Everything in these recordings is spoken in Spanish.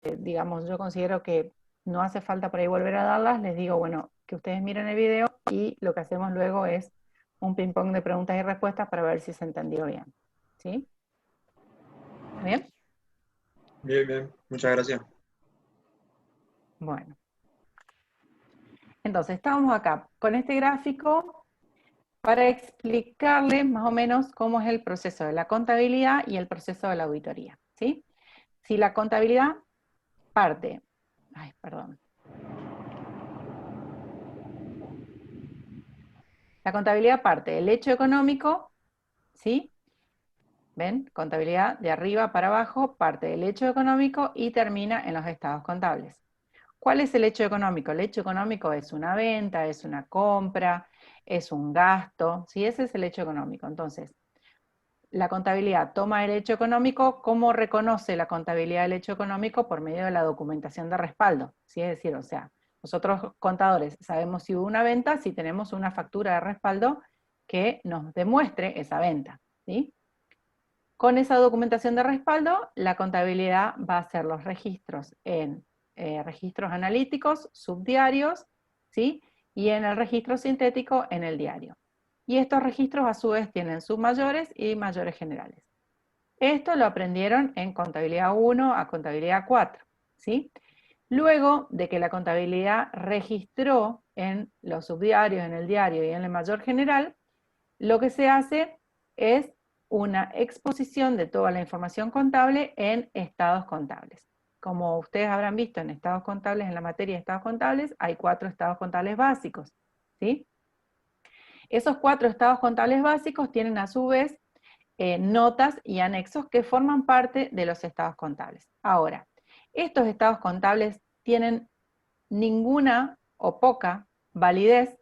digamos, yo considero que no hace falta por ahí volver a darlas, les digo, bueno, que ustedes miren el video y lo que hacemos luego es un ping-pong de preguntas y respuestas para ver si se entendió bien. ¿Sí? ¿Está bien? Bien, bien, muchas gracias. Bueno. Entonces, estamos acá con este gráfico para explicarles más o menos cómo es el proceso de la contabilidad y el proceso de la auditoría. ¿Sí? Si la contabilidad parte, ay, perdón. La contabilidad parte del hecho económico, ¿sí? ¿Ven? Contabilidad de arriba para abajo, parte del hecho económico y termina en los estados contables. ¿Cuál es el hecho económico? El hecho económico es una venta, es una compra, es un gasto, ¿sí? Ese es el hecho económico. Entonces, la contabilidad toma el hecho económico. ¿Cómo reconoce la contabilidad del hecho económico? Por medio de la documentación de respaldo, ¿sí? Es decir, o sea, nosotros contadores sabemos si hubo una venta, si tenemos una factura de respaldo que nos demuestre esa venta, ¿sí? Con esa documentación de respaldo, la contabilidad va a hacer los registros en registros analíticos, subdiarios, ¿sí? Y en el registro sintético en el diario. Y estos registros a su vez tienen submayores y mayores generales. Esto lo aprendieron en contabilidad 1 a contabilidad 4, ¿sí? Luego de que la contabilidad registró en los subdiarios, en el diario y en el mayor general, lo que se hace es una exposición de toda la información contable en estados contables. Como ustedes habrán visto en estados contables, en la materia de estados contables, hay 4 estados contables básicos, ¿sí? Esos 4 estados contables básicos tienen a su vez notas y anexos que forman parte de los estados contables. Ahora, estos estados contables tienen ninguna o poca validez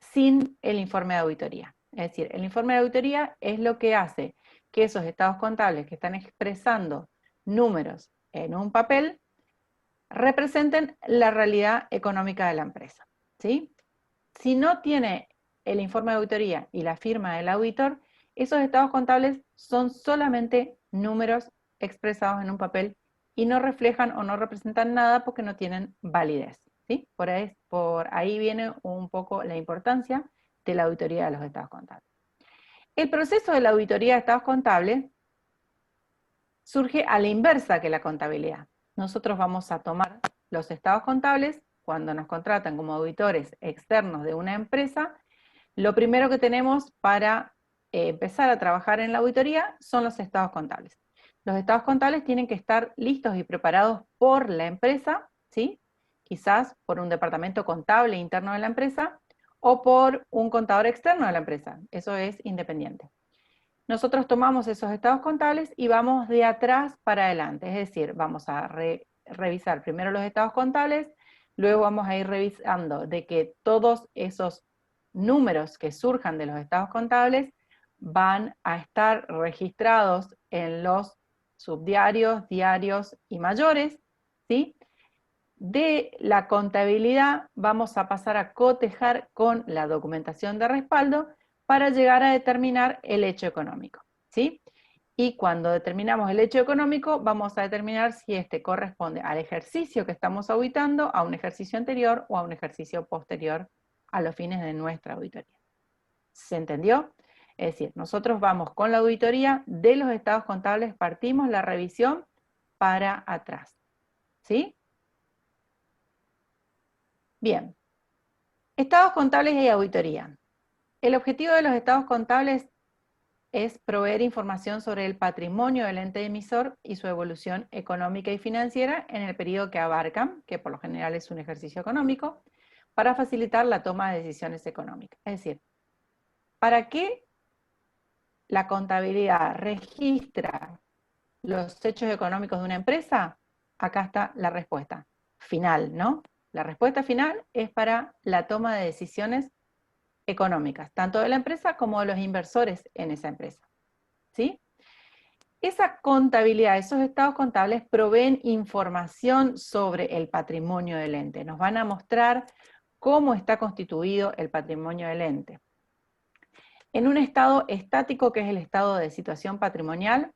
sin el informe de auditoría. Es decir, el informe de auditoría es lo que hace que esos estados contables que están expresando números en un papel representen la realidad económica de la empresa, ¿sí? Si no tiene el informe de auditoría y la firma del auditor, esos estados contables son solamente números expresados en un papel y no reflejan o no representan nada porque no tienen validez, ¿sí? Por ahí viene un poco la importancia de la auditoría de los estados contables. El proceso de la auditoría de estados contables surge a la inversa que la contabilidad. Nosotros vamos a tomar los estados contables cuando nos contratan como auditores externos de una empresa. Lo primero que tenemos para empezar a trabajar en la auditoría son los estados contables. Los estados contables tienen que estar listos y preparados por la empresa, ¿sí? Quizás por un departamento contable interno de la empresa o por un contador externo de la empresa. Eso es independiente. Nosotros tomamos esos estados contables y vamos de atrás para adelante, es decir, vamos a revisar primero los estados contables, luego vamos a ir revisando de que todos esos números que surjan de los estados contables van a estar registrados en los subdiarios, diarios y mayores, ¿sí? De la contabilidad vamos a pasar a cotejar con la documentación de respaldo para llegar a determinar el hecho económico, ¿sí? Y cuando determinamos el hecho económico, vamos a determinar si este corresponde al ejercicio que estamos auditando, a un ejercicio anterior o a un ejercicio posterior a los fines de nuestra auditoría. ¿Se entendió? Es decir, nosotros vamos con la auditoría de los estados contables, partimos la revisión para atrás, ¿sí? Bien, estados contables y auditoría. El objetivo de los estados contables es proveer información sobre el patrimonio del ente emisor y su evolución económica y financiera en el periodo que abarcan, que por lo general es un ejercicio económico, para facilitar la toma de decisiones económicas. Es decir, ¿para qué la contabilidad registra los hechos económicos de una empresa? Acá está la respuesta final, ¿no? La respuesta final es para la toma de decisiones económicas, tanto de la empresa como de los inversores en esa empresa, ¿sí? Esa contabilidad, esos estados contables proveen información sobre el patrimonio del ente, nos van a mostrar cómo está constituido el patrimonio del ente. En un estado estático, que es el estado de situación patrimonial,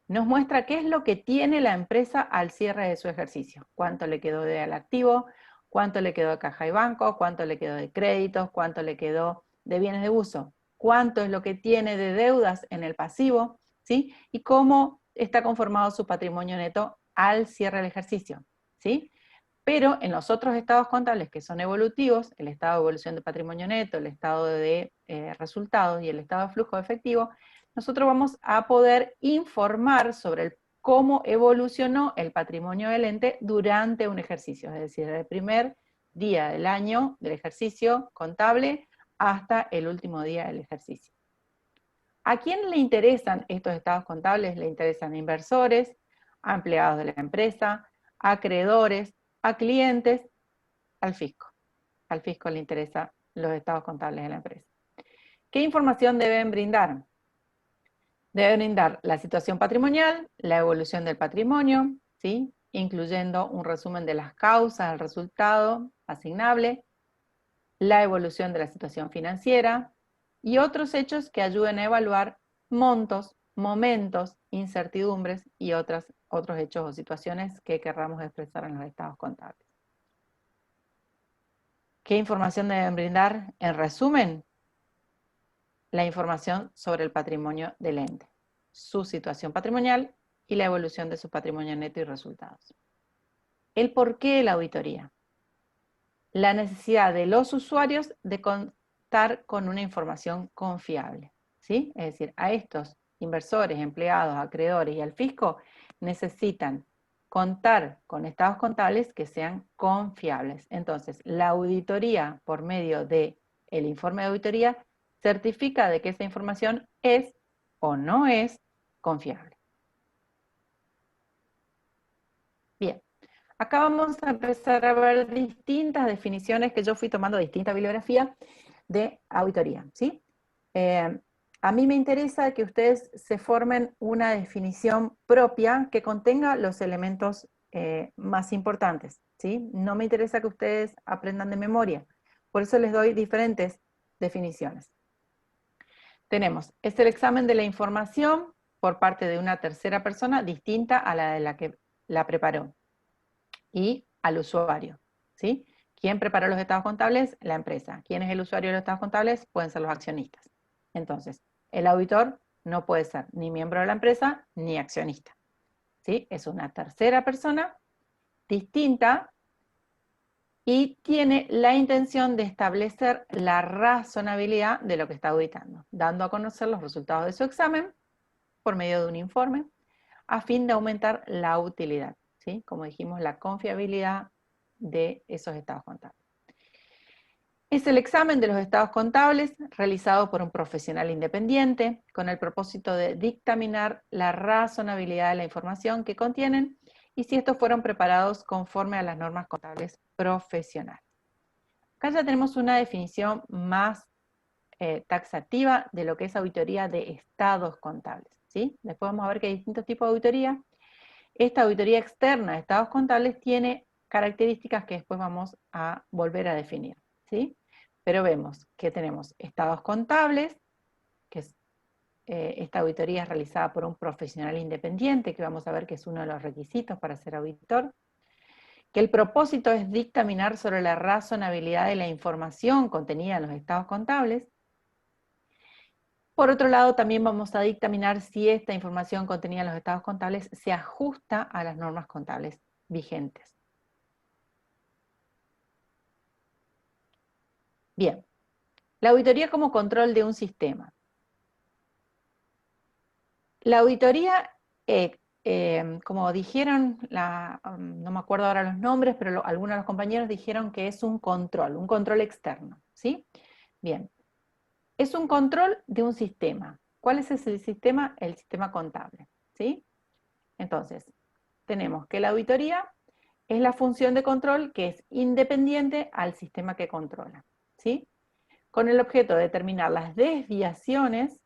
nos muestra qué es lo que tiene la empresa al cierre de su ejercicio. Cuánto le quedó de al activo, cuánto le quedó de caja y banco, cuánto le quedó de créditos, cuánto le quedó de bienes de uso, cuánto es lo que tiene de deudas en el pasivo, ¿sí? Y cómo está conformado su patrimonio neto al cierre del ejercicio, ¿sí? Pero en los otros estados contables que son evolutivos, el estado de evolución de patrimonio neto, el estado de resultados y el estado de flujo de efectivo, nosotros vamos a poder informar sobre cómo evolucionó el patrimonio del ente durante un ejercicio, es decir, desde el primer día del año del ejercicio contable hasta el último día del ejercicio. ¿A quién le interesan estos estados contables? Le interesan a inversores, a empleados de la empresa, a acreedores, a clientes, al fisco. Al fisco le interesan los estados contables de la empresa. ¿Qué información deben brindar? Deben brindar la situación patrimonial, la evolución del patrimonio, ¿sí? Incluyendo un resumen de las causas del resultado asignable, la evolución de la situación financiera y otros hechos que ayuden a evaluar montos, momentos, incertidumbres y otros hechos o situaciones que querramos expresar en los estados contables. ¿Qué información deben brindar? En resumen, la información sobre el patrimonio del ente, su situación patrimonial y la evolución de su patrimonio neto y resultados. El porqué de la auditoría. La necesidad de los usuarios de contar con una información confiable, ¿sí? Es decir, a estos inversores, empleados, acreedores y al fisco necesitan contar con estados contables que sean confiables. Entonces, la auditoría por medio del informe de auditoría certifica de que esa información es o no es confiable. Bien, acá vamos a empezar a ver distintas definiciones que yo fui tomando de distinta bibliografía de auditoría, ¿sí? A mí me interesa que ustedes se formen una definición propia que contenga los elementos más importantes, ¿sí? No me interesa que ustedes aprendan de memoria, por eso les doy diferentes definiciones. Tenemos, es el examen de la información por parte de una tercera persona distinta a la de la que la preparó y al usuario, ¿sí? ¿Quién preparó los estados contables? La empresa. ¿Quién es el usuario de los estados contables? Pueden ser los accionistas. Entonces, el auditor no puede ser ni miembro de la empresa ni accionista, ¿sí? Es una tercera persona distinta y tiene la intención de establecer la razonabilidad de lo que está auditando, dando a conocer los resultados de su examen por medio de un informe, a fin de aumentar la utilidad, ¿sí? Como dijimos, la confiabilidad de esos estados contables. Es el examen de los estados contables realizado por un profesional independiente con el propósito de dictaminar la razonabilidad de la información que contienen y si estos fueron preparados conforme a las normas contables profesionales. Acá ya tenemos una definición más taxativa de lo que es auditoría de estados contables, ¿sí? Después vamos a ver que hay distintos tipos de auditoría. Esta auditoría externa de estados contables tiene características que después vamos a volver a definir, ¿sí? Pero vemos que tenemos estados contables, que es, esta auditoría es realizada por un profesional independiente, que vamos a ver que es uno de los requisitos para ser auditor, que el propósito es dictaminar sobre la razonabilidad de la información contenida en los estados contables. Por otro lado, también vamos a dictaminar si esta información contenida en los estados contables se ajusta a las normas contables vigentes. Bien, la auditoría como control de un sistema. La auditoría, como dijeron, no me acuerdo ahora los nombres, pero algunos de los compañeros dijeron que es un control externo, ¿sí? Bien, es un control de un sistema. ¿Cuál es ese sistema? El sistema contable, ¿sí? Entonces, tenemos que la auditoría es la función de control que es independiente al sistema que controla, ¿sí? Con el objeto de determinar las desviaciones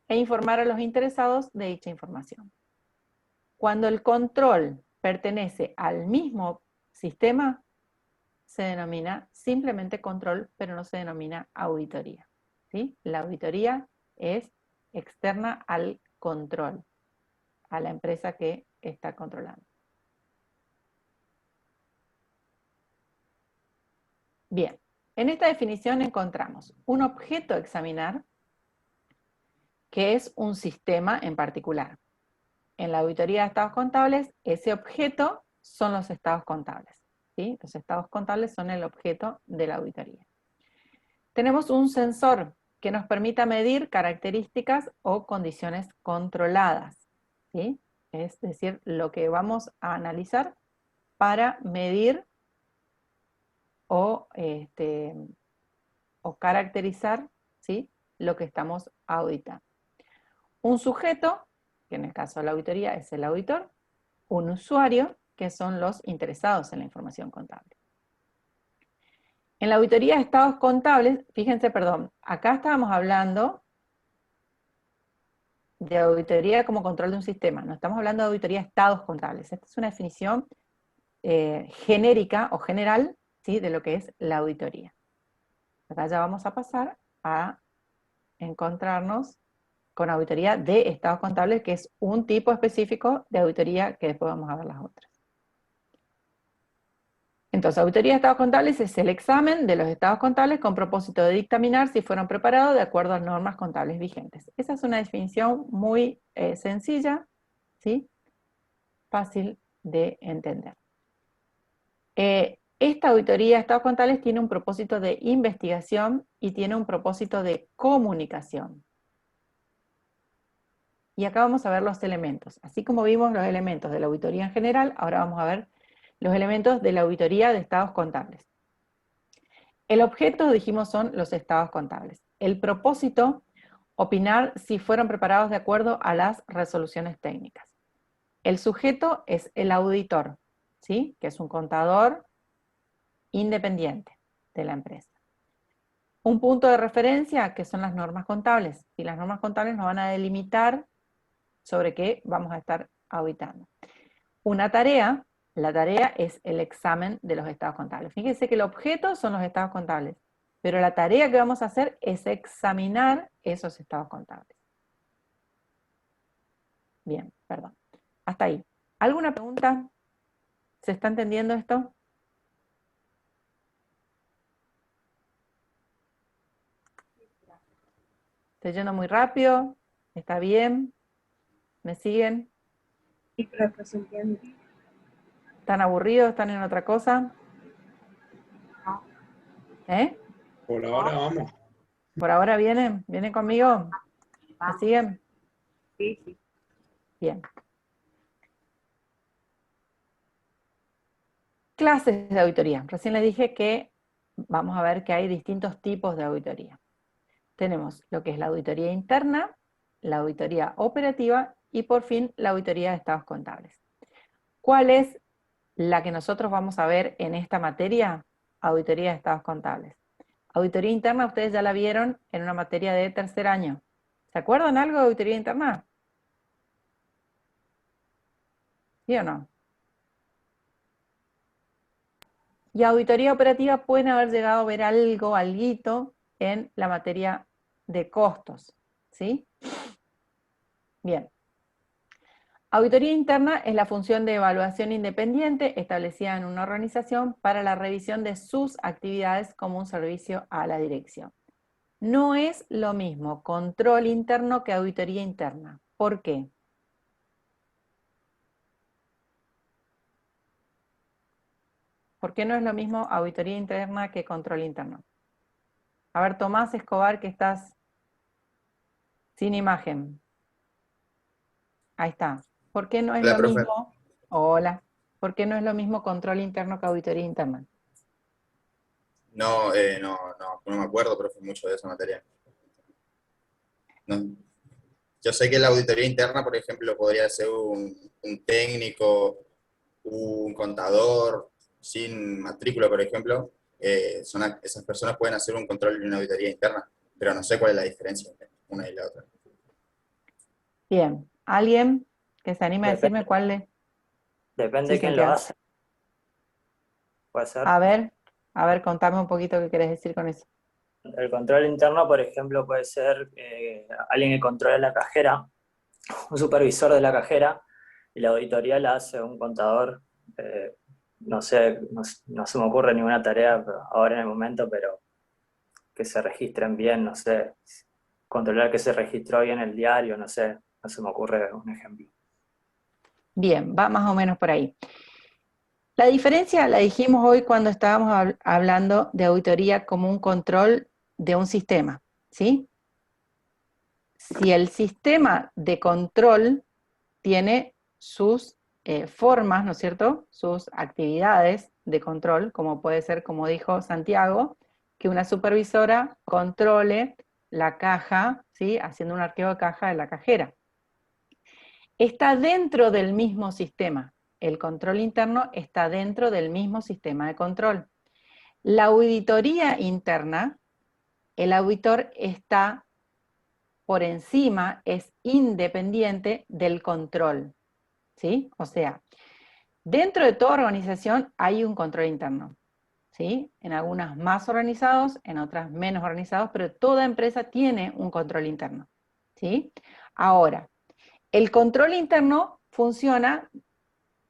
e informar a los interesados de dicha información. Cuando el control pertenece al mismo sistema, se denomina simplemente control, pero no se denomina auditoría, ¿sí? La auditoría es externa al control. a la empresa que está controlando. Bien, en esta definición encontramos un objeto a examinar, que es un sistema en particular. En la auditoría de estados contables, ese objeto son los estados contables, ¿sí? Los estados contables son el objeto de la auditoría. Tenemos un sensor que nos permita medir características o condiciones controladas, ¿sí? Es decir, lo que vamos a analizar para medir o, o caracterizar, ¿sí?, lo que estamos auditando. Un sujeto, que en el caso de la auditoría es el auditor, un usuario, que son los interesados en la información contable. En la auditoría de estados contables, fíjense, perdón, acá estábamos hablando de auditoría como control de un sistema, no estamos hablando de auditoría de estados contables. Esta es una definición genérica o general, ¿sí?, de lo que es la auditoría. Acá ya vamos a pasar a encontrarnos con auditoría de estados contables, que es un tipo específico de auditoría que después vamos a ver las otras. Entonces, auditoría de estados contables es el examen de los estados contables con propósito de dictaminar si fueron preparados de acuerdo a normas contables vigentes. Esa es una definición muy sencilla, ¿sí?, fácil de entender. Esta auditoría de estados contables tiene un propósito de investigación y tiene un propósito de comunicación. Y acá vamos a ver los elementos. Así como vimos los elementos de la auditoría en general, ahora vamos a ver los elementos de la auditoría de estados contables. El objeto, dijimos, son los estados contables. El propósito, opinar si fueron preparados de acuerdo a las resoluciones técnicas. El sujeto es el auditor, ¿sí?, que es un contador independiente de la empresa. Un punto de referencia, que son las normas contables. Y las normas contables nos van a delimitar sobre qué vamos a estar auditando. Una tarea, la tarea es el examen de los estados contables. Fíjense que el objeto son los estados contables, pero la tarea que vamos a hacer es examinar esos estados contables. Bien, perdón. Hasta ahí. ¿Alguna pregunta? ¿Se está entendiendo esto? ¿Estoy yendo muy rápido? ¿Está bien? ¿Me siguen? Sí, profe, se entiende. ¿Están aburridos? ¿Están en otra cosa? No. ¿Eh? Por ahora vamos. ¿Por ahora vienen? ¿Vienen conmigo? ¿Me Vamos. siguen? Sí, sí. Bien. Clases de auditoría. Recién les dije que vamos a ver que hay distintos tipos de auditoría. Tenemos lo que es la auditoría interna, la auditoría operativa y por fin la auditoría de estados contables. ¿Cuál es la que nosotros vamos a ver en esta materia? Auditoría de estados contables. Auditoría interna ustedes ya la vieron en una materia de tercer año. ¿Se acuerdan algo de auditoría interna? ¿Sí o no? Y auditoría operativa pueden haber llegado a ver algo, alguito, en la materia de costos, ¿sí? Bien. Auditoría interna es la función de evaluación independiente establecida en una organización para la revisión de sus actividades como un servicio a la dirección. No es lo mismo control interno que auditoría interna. ¿Por qué? ¿Por qué no es lo mismo auditoría interna que control interno? A ver, Tomás Escobar, que estás sin imagen. Ahí está. ¿Por qué no es Hola, lo profe. mismo? Hola. ¿Por qué no es lo mismo control interno que auditoría interna? No me acuerdo, profe, mucho de esa materia. No. Yo sé que la auditoría interna, por ejemplo, podría ser un técnico, un contador sin matrícula, por ejemplo. Esas personas pueden hacer un control y una auditoría interna, pero no sé cuál es la diferencia entre una y la otra. Bien. ¿Alguien que se anime a decirme Depende, cuál es? depende Sí, de quién lo Santiago. hace. Puede ser. A ver, contame un poquito qué querés decir con eso. El control interno, por ejemplo, puede ser alguien que controla la cajera un supervisor de la cajera y la auditoría la hace un contador. No sé, no se me ocurre ninguna tarea ahora en el momento, pero que se registren bien, no sé, controlar que se registró bien el diario, no sé, no se me ocurre un ejemplo. Bien, va más o menos por ahí. La diferencia la dijimos hoy cuando estábamos hablando de auditoría como un control de un sistema, ¿sí? Si el sistema de control tiene sus formas, ¿no es cierto?, sus actividades de control, como puede ser, como dijo Santiago, que una supervisora controle la caja, ¿sí?, haciendo un arqueo de caja de la cajera. Está dentro del mismo sistema. El control interno está dentro del mismo sistema de control. La auditoría interna, el auditor está por encima, es independiente del control, ¿sí? O sea, dentro de toda organización hay un control interno, ¿sí? En algunas más organizados, en otras menos organizados, pero toda empresa tiene un control interno, ¿sí? Ahora, el control interno funciona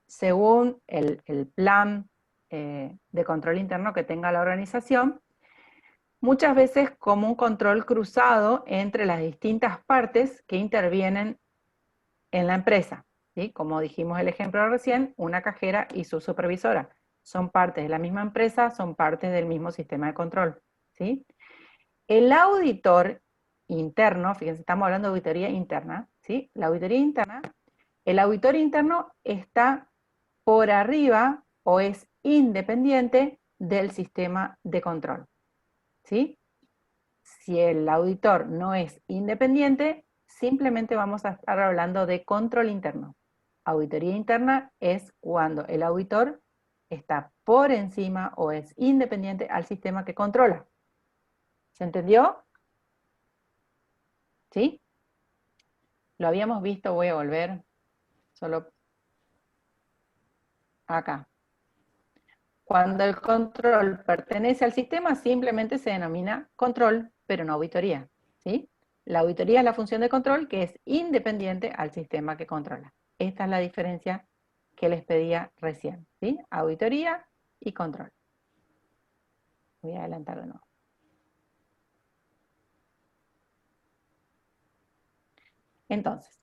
según el plan de control interno que tenga la organización, muchas veces como un control cruzado entre las distintas partes que intervienen en la empresa, ¿sí? Como dijimos el ejemplo recién, una cajera y su supervisora son partes de la misma empresa, son partes del mismo sistema de control, ¿sí? El auditor interno, fíjense, estamos hablando de auditoría interna, ¿sí? La auditoría interna, el auditor interno está por arriba o es independiente del sistema de control, ¿sí? Si el auditor no es independiente, simplemente vamos a estar hablando de control interno. Auditoría interna es cuando el auditor está por encima o es independiente al sistema que controla. ¿Se entendió? ¿Sí? Lo habíamos visto, voy a volver solo acá. Cuando el control pertenece al sistema, simplemente se denomina control, pero no auditoría, ¿sí? La auditoría es la función de control que es independiente al sistema que controla. Esta es la diferencia que les pedía recién, ¿sí? Auditoría y control. Voy a adelantar de nuevo. Entonces,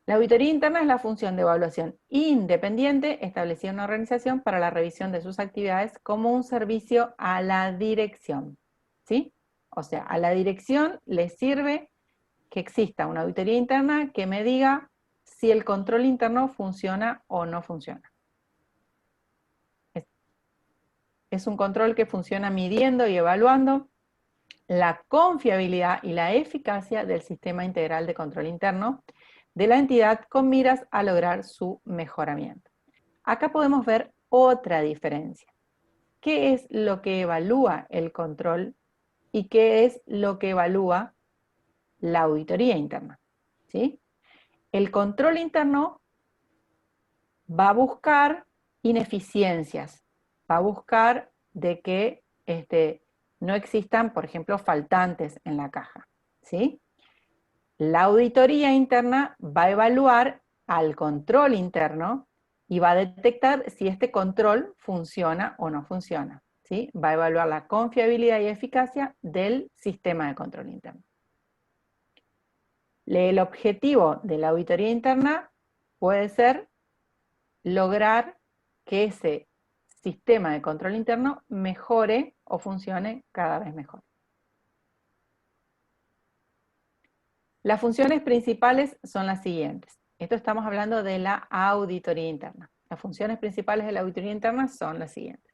la auditoría interna es la función de evaluación independiente establecida en una organización para la revisión de sus actividades como un servicio a la dirección, ¿sí? O sea, a la dirección le sirve que exista una auditoría interna que me diga si el control interno funciona o no funciona. Es un control que funciona midiendo y evaluando la confiabilidad y la eficacia del sistema integral de control interno de la entidad con miras a lograr su mejoramiento. Acá podemos ver otra diferencia. ¿Qué es lo que evalúa el control y qué es lo que evalúa la auditoría interna? ¿Sí? El control interno va a buscar ineficiencias, va a buscar de que no existan, por ejemplo, faltantes en la caja, ¿sí? La auditoría interna va a evaluar al control interno y va a detectar si este control funciona o no funciona, ¿sí? Va a evaluar la confiabilidad y eficacia del sistema de control interno. El objetivo de la auditoría interna puede ser lograr que ese sistema de control interno mejore o funcione cada vez mejor. Las funciones principales son las siguientes. Esto estamos hablando de la auditoría interna. Las funciones principales de la auditoría interna son las siguientes.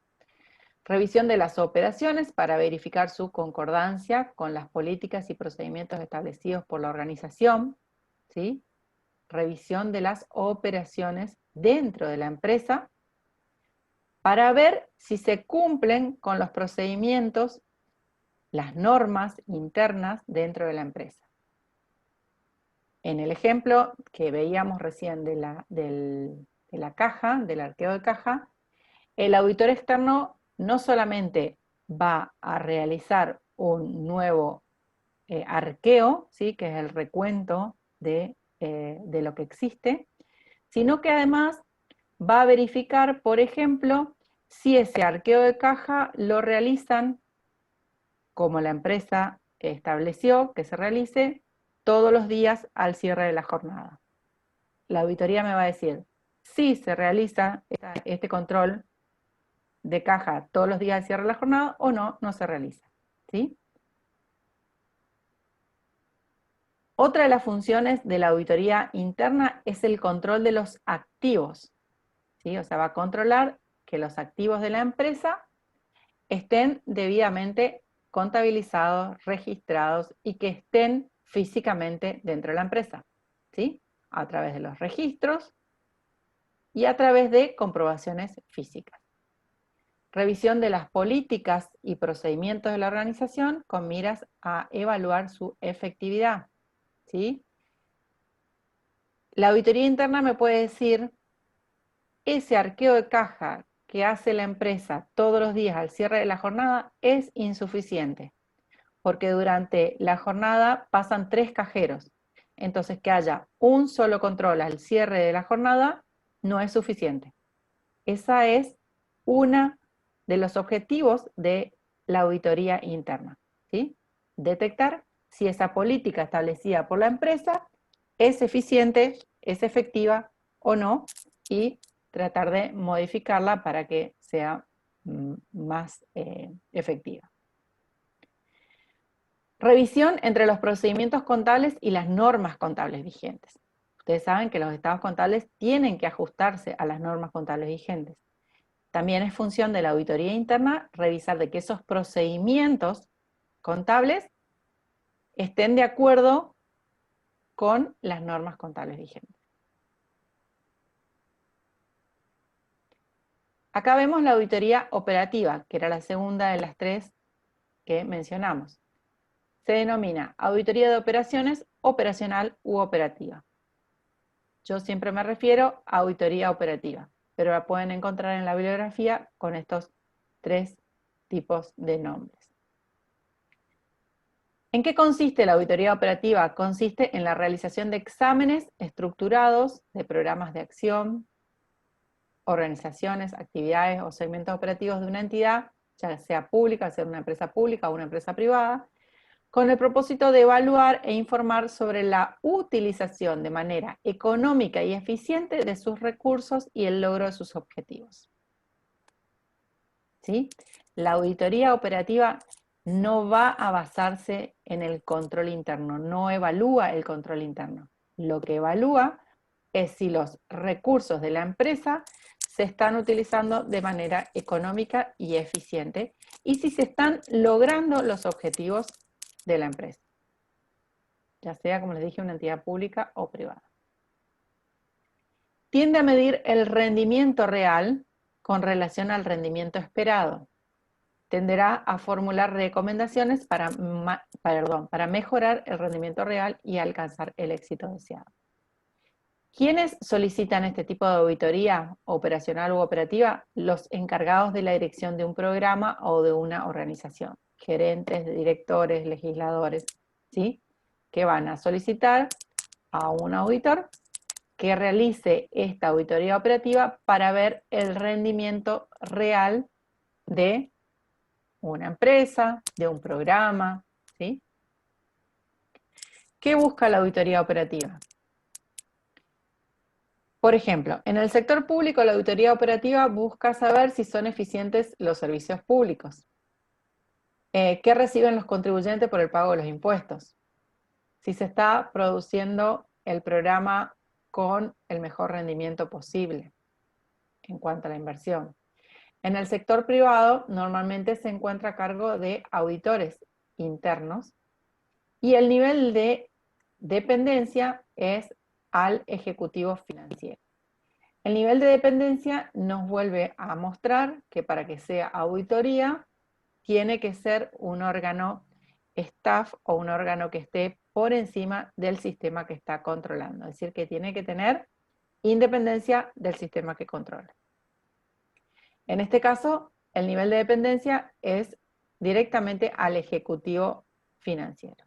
Revisión de las operaciones para verificar su concordancia con las políticas y procedimientos establecidos por la organización, ¿sí? Revisión de las operaciones dentro de la empresa para ver si se cumplen con los procedimientos, las normas internas dentro de la empresa. En el ejemplo que veíamos recién de la caja, del arqueo de caja, el auditor externo no solamente va a realizar un nuevo arqueo, ¿sí? Que es el recuento del de lo que existe, sino que además va a verificar, por ejemplo, si ese arqueo de caja lo realizan como la empresa estableció que se realice todos los días al cierre de la jornada. La auditoría me va a decir si se realiza este control de caja todos los días al cierre de la jornada o no, no se realiza, ¿sí? Otra de las funciones de la auditoría interna es el control de los activos, ¿sí? O sea, va a controlar que los activos de la empresa estén debidamente contabilizados, registrados y que estén físicamente dentro de la empresa, ¿sí? A través de los registros y a través de comprobaciones físicas. Revisión de las políticas y procedimientos de la organización con miras a evaluar su efectividad, ¿sí? La auditoría interna me puede decir, ese arqueo de caja que hace la empresa todos los días al cierre de la jornada es insuficiente, porque durante la jornada pasan 3 cajeros. Entonces, que haya un solo control al cierre de la jornada no es suficiente. Esa es una de los objetivos de la auditoría interna, ¿sí? Detectar si esa política establecida por la empresa es eficiente, es efectiva o no, y tratar de modificarla para que sea más efectiva. Revisión entre los procedimientos contables y las normas contables vigentes. Ustedes saben que los estados contables tienen que ajustarse a las normas contables vigentes. También es función de la auditoría interna revisar de que esos procedimientos contables estén de acuerdo con las normas contables vigentes. Acá vemos la auditoría operativa, que era la segunda de las 3 que mencionamos. Se denomina auditoría de operaciones, operacional u operativa. Yo siempre me refiero a auditoría operativa, pero la pueden encontrar en la bibliografía con estos 3 tipos de nombres. ¿En qué consiste la auditoría operativa? Consiste en la realización de exámenes estructurados de programas de acción, organizaciones, actividades o segmentos operativos de una entidad, ya sea pública, sea una empresa pública o una empresa privada, con el propósito de evaluar e informar sobre la utilización de manera económica y eficiente de sus recursos y el logro de sus objetivos. ¿Sí? La auditoría operativa no va a basarse en el control interno, no evalúa el control interno. Lo que evalúa es si los recursos de la empresa se están utilizando de manera económica y eficiente y si se están logrando los objetivos de la empresa, ya sea, como les dije, una entidad pública o privada. Tiende a medir el rendimiento real con relación al rendimiento esperado. Tenderá a formular recomendaciones para mejorar el rendimiento real y alcanzar el éxito deseado. ¿Quiénes solicitan este tipo de auditoría operacional u operativa? Los encargados de la dirección de un programa o de una organización, gerentes, directores, legisladores, ¿sí? Que van a solicitar a un auditor que realice esta auditoría operativa para ver el rendimiento real de una empresa, de un programa, ¿sí? ¿Qué busca la auditoría operativa? Por ejemplo, en el sector público la auditoría operativa busca saber si son eficientes los servicios públicos. ¿Qué reciben los contribuyentes por el pago de los impuestos? Si se está produciendo el programa con el mejor rendimiento posible en cuanto a la inversión. En el sector privado normalmente se encuentra a cargo de auditores internos y el nivel de dependencia es al ejecutivo financiero. El nivel de dependencia nos vuelve a mostrar que para que sea auditoría tiene que ser un órgano staff o un órgano que esté por encima del sistema que está controlando. Es decir, que tiene que tener independencia del sistema que controla. En este caso, el nivel de dependencia es directamente al ejecutivo financiero.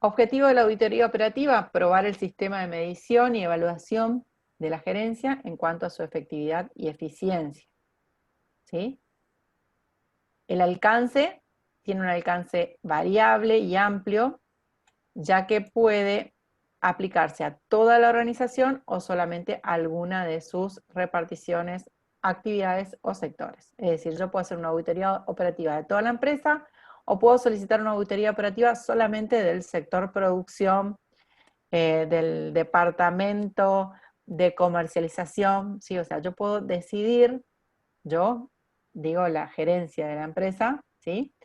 Objetivo de la auditoría operativa, probar el sistema de medición y evaluación de la gerencia en cuanto a su efectividad y eficiencia. ¿Sí? El alcance tiene un alcance variable y amplio, ya que puede aplicarse a toda la organización o solamente a alguna de sus reparticiones, actividades o sectores. Es decir, yo puedo hacer una auditoría operativa de toda la empresa o puedo solicitar una auditoría operativa solamente del sector producción, del departamento de comercialización, ¿sí? O sea, yo puedo decidir, yo digo la gerencia de la empresa, ¿sí?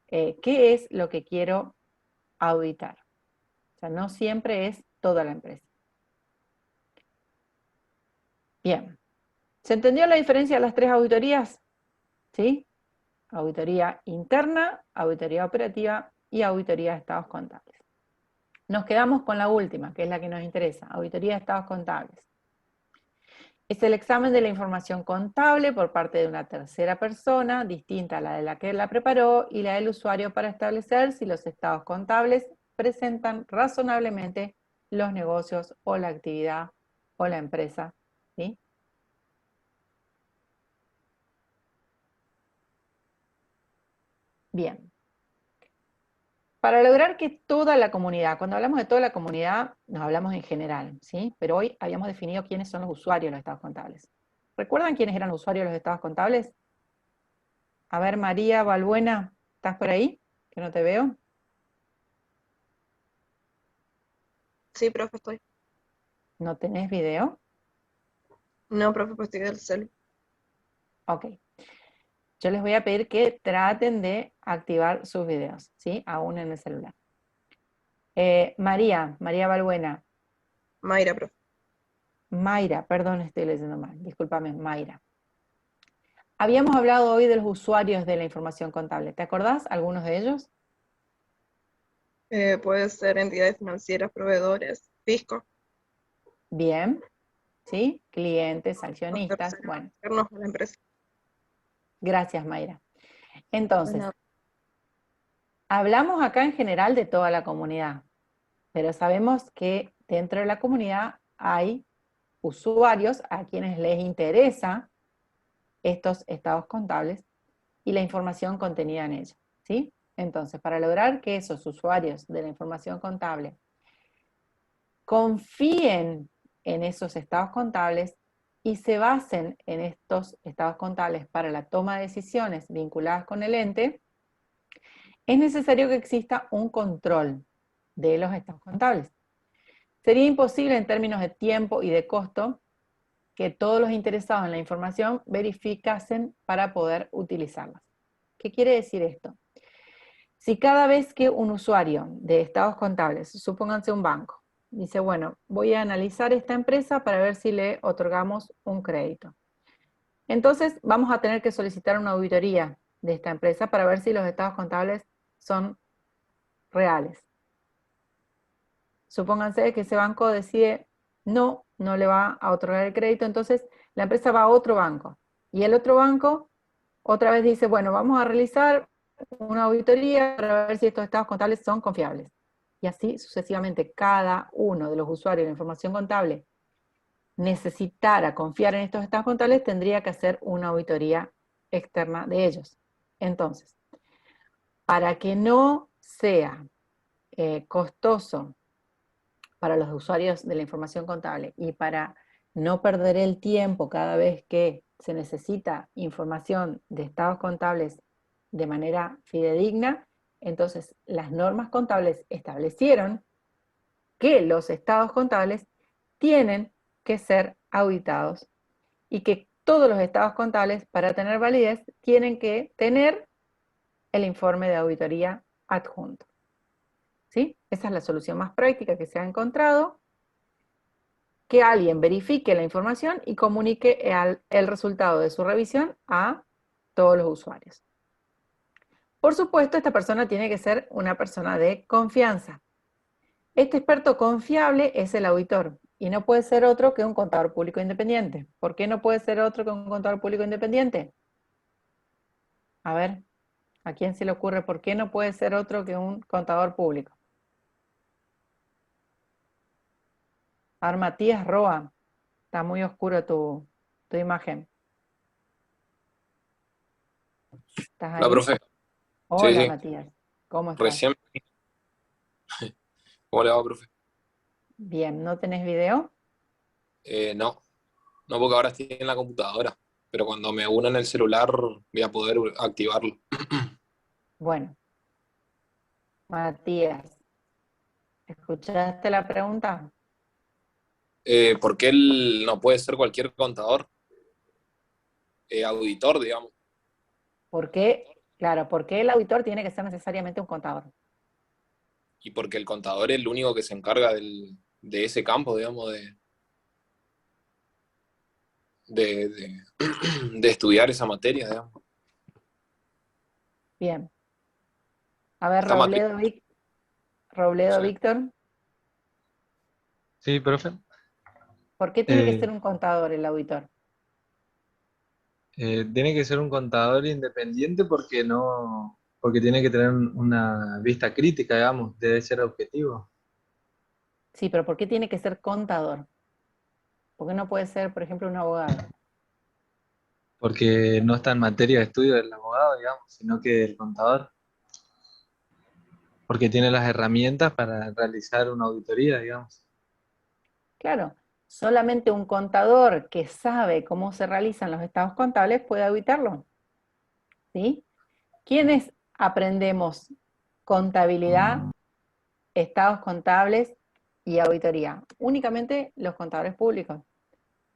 ¿Qué es lo que quiero auditar? O sea, no siempre es toda la empresa. Bien. ¿Se entendió la diferencia de las tres auditorías? ¿Sí? Auditoría interna, auditoría operativa y auditoría de estados contables. Nos quedamos con la última, que es la que nos interesa, auditoría de estados contables. Es el examen de la información contable por parte de una tercera persona, distinta a la de la que la preparó, y la del usuario para establecer si los estados contables presentan razonablemente los negocios o la actividad o la empresa, ¿sí? Bien. Para lograr que toda la comunidad, cuando hablamos de toda la comunidad, nos hablamos en general, ¿sí? Pero hoy habíamos definido quiénes son los usuarios de los estados contables. ¿Recuerdan quiénes eran los usuarios de los estados contables? A ver, María Balbuena, ¿estás por ahí? Que no te veo. Sí, profe, estoy. ¿No tenés video? No, profe, pues estoy del celu. Ok. Yo les voy a pedir que traten de activar sus videos, ¿sí? Aún en el celular. María Balbuena. Mayra, profe. Mayra, perdón, estoy leyendo mal. Discúlpame, Mayra. Habíamos hablado hoy de los usuarios de la información contable. ¿Te acordás algunos de ellos? Puede ser entidades financieras, proveedores, fisco, Bien. ¿Sí? Clientes, los accionistas. terceros Bueno, externos a la empresa. gracias, Mayra. De Entonces, nada. hablamos acá en general de toda la comunidad, pero sabemos que dentro de la comunidad hay usuarios a quienes les interesa estos estados contables y la información contenida en ellos, ¿sí? Entonces, para lograr que esos usuarios de la información contable confíen en esos estados contables y se basen en estos estados contables para la toma de decisiones vinculadas con el ente, es necesario que exista un control de los estados contables. Sería imposible en términos de tiempo y de costo que todos los interesados en la información verificasen para poder utilizarlas. ¿Qué quiere decir esto? Si cada vez que un usuario de estados contables, supónganse un banco, dice, bueno, voy a analizar esta empresa para ver si le otorgamos un crédito. Entonces vamos a tener que solicitar una auditoría de esta empresa para ver si los estados contables son reales. Supónganse que ese banco decide no le va a otorgar el crédito, entonces la empresa va a otro banco. Y el otro banco otra vez dice, bueno, vamos a realizar una auditoría para ver si estos estados contables son confiables. Y así sucesivamente, cada uno de los usuarios de la información contable necesitara confiar en estos estados contables, tendría que hacer una auditoría externa de ellos. Entonces, para que no sea costoso para los usuarios de la información contable y para no perder el tiempo cada vez que se necesita información de estados contables de manera fidedigna, entonces las normas contables establecieron que los estados contables tienen que ser auditados y que todos los estados contables, para tener validez, tienen que tener el informe de auditoría adjunto. ¿Sí? Esa es la solución más práctica que se ha encontrado, que alguien verifique la información y comunique el resultado de su revisión a todos los usuarios. Por supuesto, esta persona tiene que ser una persona de confianza. Este experto confiable es el auditor y no puede ser otro que un contador público independiente. ¿Por qué no puede ser otro que un contador público independiente? A ver, ¿a quién se le ocurre por qué no puede ser otro que un contador público? A ver, Matías Roa, está muy oscuro tu imagen. ¿Estás La ahí? profe, sí, Hola, sí, Matías. ¿Cómo estás? recién. ¿Cómo le va, profe? Bien, ¿no tenés video? No, no porque ahora estoy en la computadora, pero cuando me una en el celular voy a poder activarlo. Bueno, Matías, ¿escuchaste la pregunta? ¿Por qué él no puede ser cualquier contador? Auditor, digamos, ¿Por qué? Claro, ¿por qué el auditor tiene que ser necesariamente un contador? y porque el contador es el único que se encarga de ese campo, digamos, de, de estudiar esa materia, digamos. Bien. A ver, Está matriculado, Robledo sí. Víctor, Sí, profe. ¿por qué tiene que Eh, ser un contador el auditor? Tiene que ser un contador independiente porque tiene que tener una vista crítica, digamos, debe ser objetivo. Sí, pero ¿por qué tiene que ser contador? ¿Por qué no puede ser, por ejemplo, un abogado? Porque no está en materia de estudio del abogado, digamos, sino que el contador, porque tiene las herramientas para realizar una auditoría, digamos. Claro, solamente un contador que sabe cómo se realizan los estados contables puede auditarlo, ¿sí? ¿Quiénes aprendemos contabilidad, estados contables y auditoría? Únicamente los contadores públicos,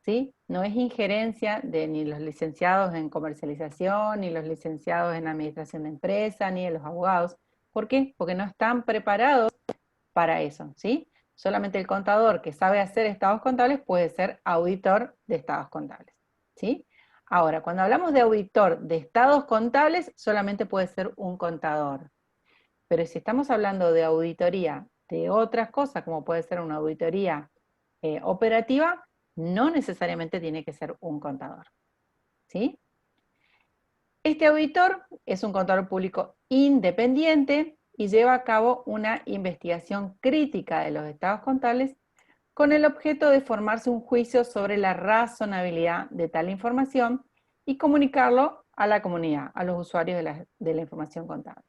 ¿sí? No es injerencia de ni los licenciados en comercialización, ni los licenciados en administración de empresa, ni de los abogados. ¿Por qué? Porque no están preparados para eso, ¿sí? Solamente el contador que sabe hacer estados contables puede ser auditor de estados contables, ¿sí? Ahora, cuando hablamos de auditor de estados contables, solamente puede ser un contador. Pero si estamos hablando de auditoría de otras cosas, como puede ser una auditoría operativa, no necesariamente tiene que ser un contador, ¿sí? Este auditor es un contador público independiente y lleva a cabo una investigación crítica de los estados contables con el objeto de formarse un juicio sobre la razonabilidad de tal información y comunicarlo a la comunidad, a los usuarios de la información contable.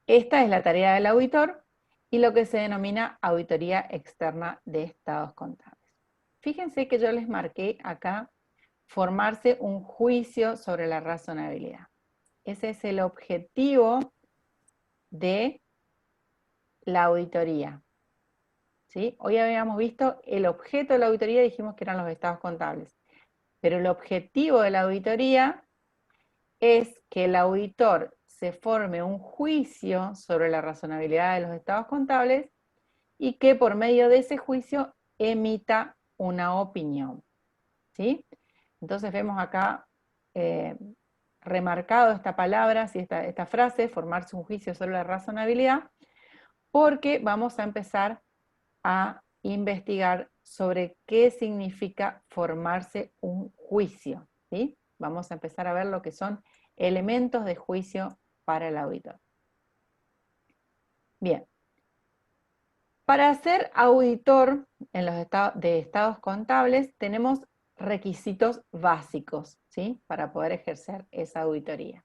Esta es la tarea del auditor y lo que se denomina auditoría externa de estados contables. Fíjense que yo les marqué acá formarse un juicio sobre la razonabilidad. Ese es el objetivo de la auditoría, ¿sí? Hoy habíamos visto el objeto de la auditoría, dijimos que eran los estados contables, pero el objetivo de la auditoría es que el auditor se forme un juicio sobre la razonabilidad de los estados contables y que por medio de ese juicio emita una opinión, ¿sí? Entonces vemos acá remarcado esta palabra, ¿sí? esta frase, formarse un juicio sobre la razonabilidad, porque vamos a empezar a investigar sobre qué significa formarse un juicio, ¿sí? Vamos a empezar a ver lo que son elementos de juicio para el auditor. Bien. Para ser auditor en los de estados contables tenemos requisitos básicos, ¿sí? Para poder ejercer esa auditoría.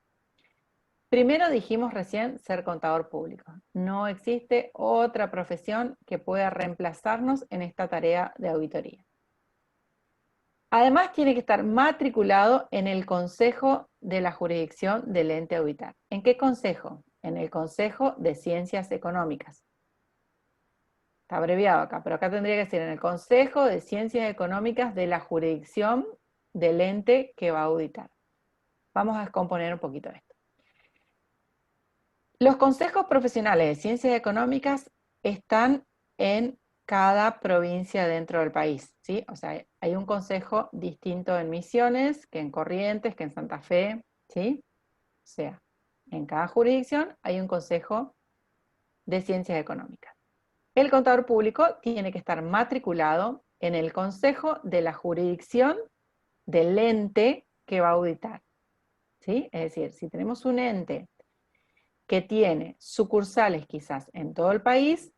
Primero dijimos recién ser contador público. No existe otra profesión que pueda reemplazarnos en esta tarea de auditoría. Además tiene que estar matriculado en el Consejo de la Jurisdicción del ente a auditar. ¿En qué consejo? En el Consejo de Ciencias Económicas. Está abreviado acá, pero acá tendría que ser en el Consejo de Ciencias Económicas de la jurisdicción del ente que va a auditar. Vamos a descomponer un poquito esto. Los consejos profesionales de ciencias económicas están en cada provincia dentro del país, ¿sí? O sea, hay un consejo distinto en Misiones, que en Corrientes, que en Santa Fe, ¿sí? O sea, en cada jurisdicción hay un consejo de ciencias económicas. El contador público tiene que estar matriculado en el consejo de la jurisdicción del ente que va a auditar, ¿sí? Es decir, si tenemos un ente que tiene sucursales quizás en todo el país,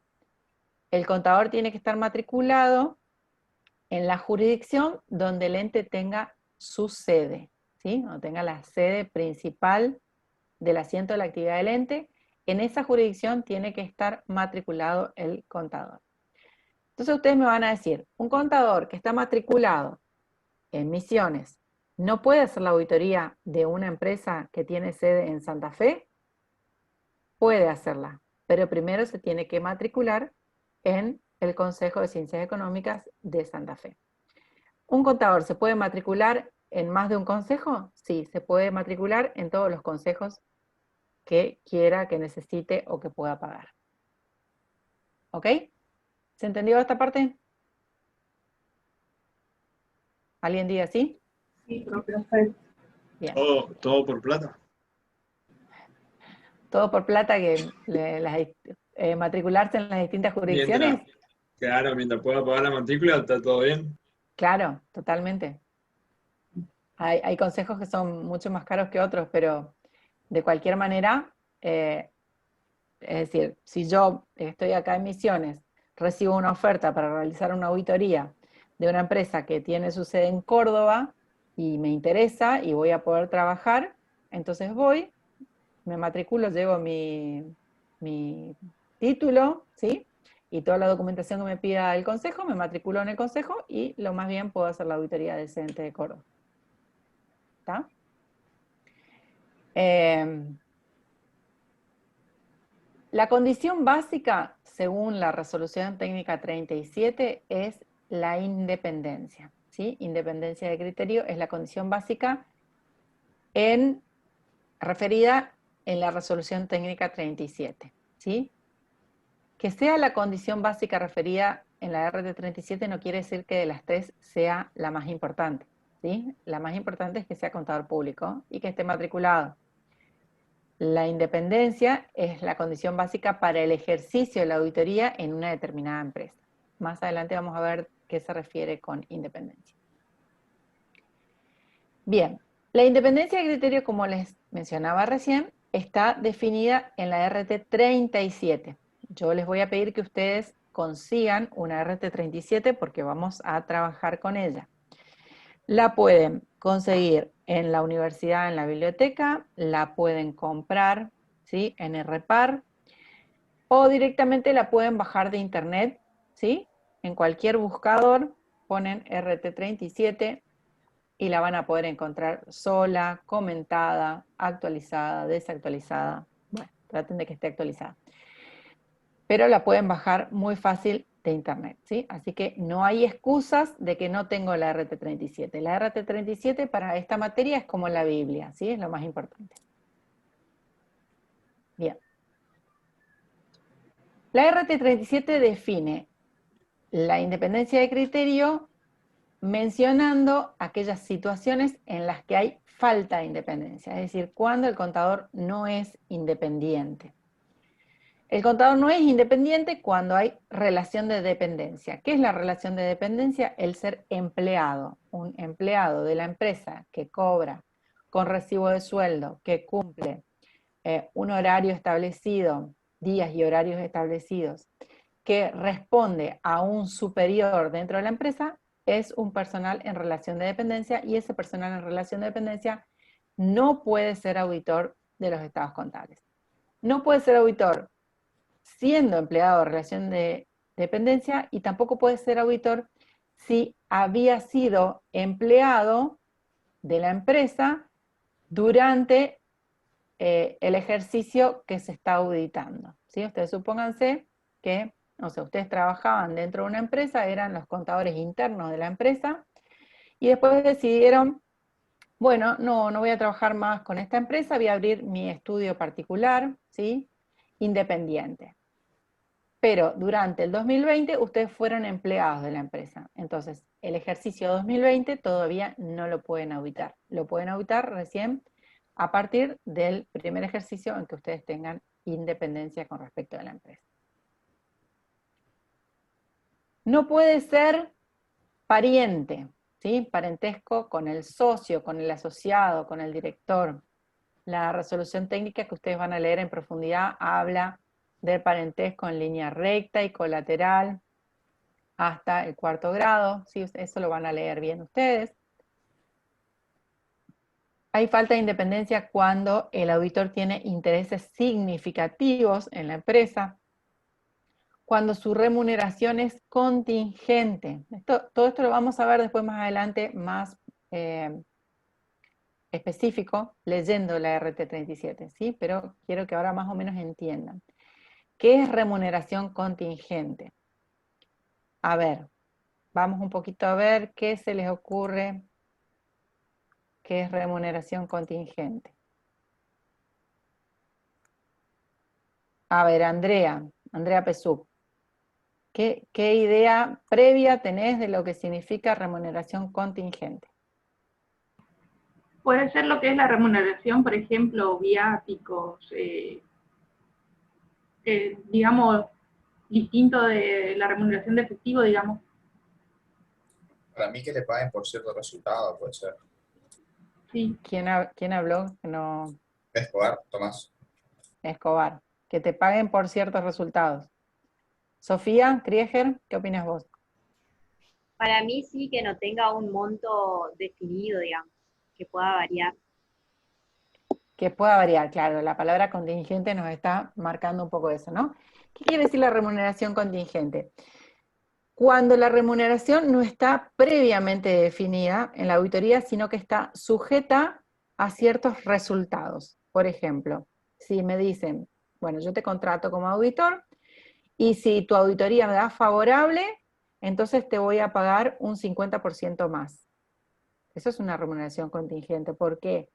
el contador tiene que estar matriculado en la jurisdicción donde el ente tenga su sede, ¿sí? O tenga la sede principal del asiento de la actividad del ente. En esa jurisdicción tiene que estar matriculado el contador. Entonces ustedes me van a decir, un contador que está matriculado en Misiones, ¿no puede hacer la auditoría de una empresa que tiene sede en Santa Fe? Puede hacerla, pero primero se tiene que matricular en el Consejo de Ciencias Económicas de Santa Fe. ¿Un contador se puede matricular en más de un consejo? Sí, se puede matricular en todos los consejos que quiera, que necesite o que pueda pagar. ¿Ok? ¿Se entendió esta parte? ¿Alguien diga sí? Sí, profe. Bien. Todo por plata. Todo por plata, que matricularse en las distintas jurisdicciones. Mientras pueda pagar la matrícula, está todo bien. Claro, totalmente. Hay consejos que son mucho más caros que otros, pero de cualquier manera, es decir, si yo estoy acá en Misiones, recibo una oferta para realizar una auditoría de una empresa que tiene su sede en Córdoba y me interesa y voy a poder trabajar, entonces voy, me matriculo, llevo mi título, ¿sí? Y toda la documentación que me pida el consejo, me matriculo en el consejo y lo más bien puedo hacer la auditoría del ente de Córdoba. ¿Está? La condición básica, según la resolución técnica 37, es la independencia, ¿sí? Independencia de criterio es la condición básica referida en la resolución técnica 37, ¿sí? Que sea la condición básica referida en la RT37 no quiere decir que de las tres sea la más importante, ¿sí? La más importante es que sea contador público y que esté matriculado. La independencia es la condición básica para el ejercicio de la auditoría en una determinada empresa. Más adelante vamos a ver qué se refiere con independencia. Bien, la independencia de criterio, como les mencionaba recién, está definida en la RT37. Yo les voy a pedir que ustedes consigan una RT37 porque vamos a trabajar con ella. La pueden conseguir en la universidad, en la biblioteca, la pueden comprar, ¿sí? En RPAR, o directamente la pueden bajar de internet, ¿sí? En cualquier buscador ponen RT37 y la van a poder encontrar sola, comentada, actualizada, desactualizada. Bueno, traten de que esté actualizada. Pero la pueden bajar muy fácil de internet, ¿sí? Así que no hay excusas de que no tengo la RT37. La RT37 para esta materia es como la Biblia, ¿sí? Es lo más importante. Bien. La RT37 define la independencia de criterio mencionando aquellas situaciones en las que hay falta de independencia, es decir, cuando el contador no es independiente. El contador no es independiente cuando hay relación de dependencia. ¿Qué es la relación de dependencia? El ser empleado, un empleado de la empresa que cobra con recibo de sueldo, que cumple un horario establecido, días y horarios establecidos, que responde a un superior dentro de la empresa, es un personal en relación de dependencia y ese personal en relación de dependencia no puede ser auditor de los estados contables. No puede ser auditor siendo empleado de relación de dependencia y tampoco puede ser auditor si había sido empleado de la empresa durante el ejercicio que se está auditando, ¿sí? Ustedes supónganse que, no sé, ustedes trabajaban dentro de una empresa, eran los contadores internos de la empresa, y después decidieron, bueno, no voy a trabajar más con esta empresa, voy a abrir mi estudio particular, ¿sí? Independiente. Pero durante el 2020 ustedes fueron empleados de la empresa. Entonces, el ejercicio 2020 todavía no lo pueden auditar. Lo pueden auditar recién a partir del primer ejercicio en que ustedes tengan independencia con respecto a la empresa. No puede ser pariente, ¿sí? Parentesco con el socio, con el asociado, con el director. La resolución técnica que ustedes van a leer en profundidad habla de parentesco en línea recta y colateral hasta el 4º grado, ¿sí? Eso lo van a leer bien ustedes. Hay falta de independencia cuando el auditor tiene intereses significativos en la empresa, cuando su remuneración es contingente. Todo esto lo vamos a ver después más adelante, más específico, leyendo la RT37, ¿sí? Pero quiero que ahora más o menos entiendan. ¿Qué es remuneración contingente? A ver, vamos un poquito a ver qué se les ocurre que es remuneración contingente. A ver, Andrea Pesú, ¿qué idea previa tenés de lo que significa remuneración contingente? Puede ser lo que es la remuneración, por ejemplo, viáticos, digamos, distinto de la remuneración de efectivo, digamos. Para mí que le paguen por cierto resultado, puede ser. Sí. ¿Quién habló? No. Escobar, Tomás. Escobar. Que te paguen por ciertos resultados. Sofía Krieger, ¿qué opinas vos? Para mí sí, que no tenga un monto definido, digamos, que pueda variar. Que pueda variar, claro, la palabra contingente nos está marcando un poco eso, ¿no? ¿Qué quiere decir la remuneración contingente? Cuando la remuneración no está previamente definida en la auditoría, sino que está sujeta a ciertos resultados. Por ejemplo, si me dicen, bueno, yo te contrato como auditor, y si tu auditoría me da favorable, entonces te voy a pagar un 50% más. Eso es una remuneración contingente. ¿Por qué?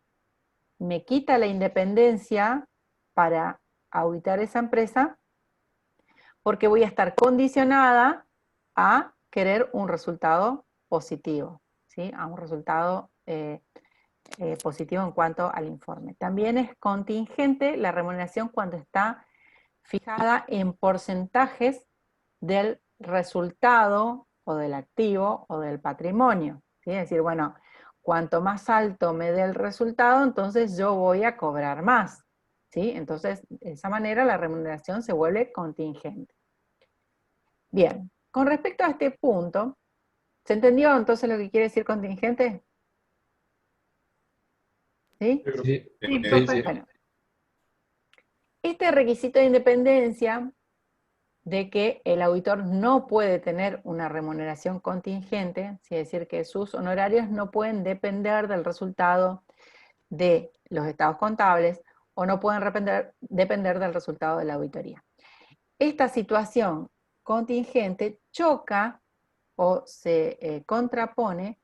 Me quita la independencia para auditar esa empresa, porque voy a estar condicionada a querer un resultado positivo, ¿sí? A un resultado positivo en cuanto al informe. También es contingente la remuneración cuando está fijada en porcentajes del resultado o del activo o del patrimonio, ¿sí? Es decir, bueno, cuanto más alto me dé el resultado, entonces yo voy a cobrar más, ¿sí? Entonces, de esa manera la remuneración se vuelve contingente. Bien, con respecto a este punto, ¿se entendió entonces lo que quiere decir contingente? ¿Sí? Sí, Sí, sí, sí. Bueno, este requisito de independencia de que el auditor no puede tener una remuneración contingente, es decir, que sus honorarios no pueden depender del resultado de los estados contables o no pueden depender del resultado de la auditoría. Esta situación contingente choca o se contrapone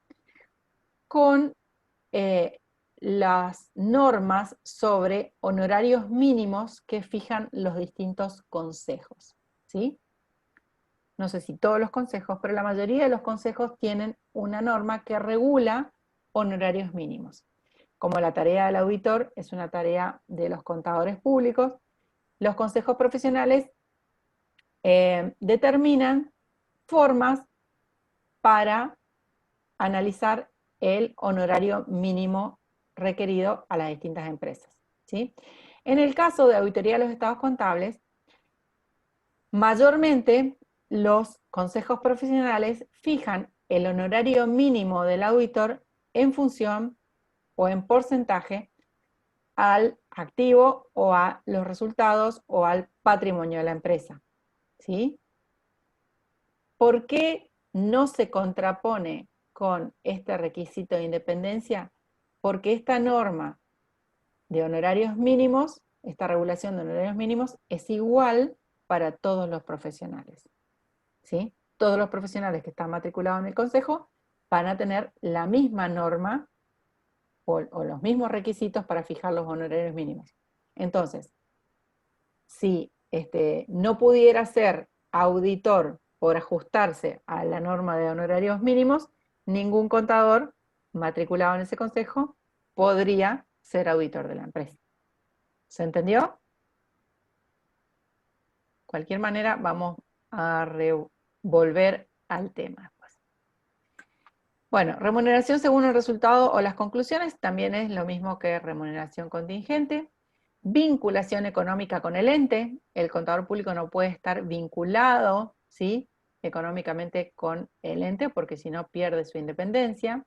con las normas sobre honorarios mínimos que fijan los distintos consejos, ¿sí? No sé si todos los consejos, pero la mayoría de los consejos tienen una norma que regula honorarios mínimos. Como la tarea del auditor es una tarea de los contadores públicos, los consejos profesionales determinan formas para analizar el honorario mínimo requerido a las distintas empresas, ¿sí? En el caso de auditoría de los estados contables, mayormente los consejos profesionales fijan el honorario mínimo del auditor en función o en porcentaje al activo o a los resultados o al patrimonio de la empresa, ¿sí? ¿Por qué no se contrapone con este requisito de independencia? Porque esta norma de honorarios mínimos, esta regulación de honorarios mínimos, es igual para todos los profesionales, ¿sí? Todos los profesionales que están matriculados en el consejo van a tener la misma norma o los mismos requisitos para fijar los honorarios mínimos. Entonces, si no pudiera ser auditor por ajustarse a la norma de honorarios mínimos, ningún contador matriculado en ese consejo podría ser auditor de la empresa. ¿Se entendió? De cualquier manera, vamos a volver al tema. Bueno, remuneración según el resultado o las conclusiones también es lo mismo que remuneración contingente. Vinculación económica con el ente. El contador público no puede estar vinculado, ¿sí?, económicamente con el ente, porque si no pierde su independencia.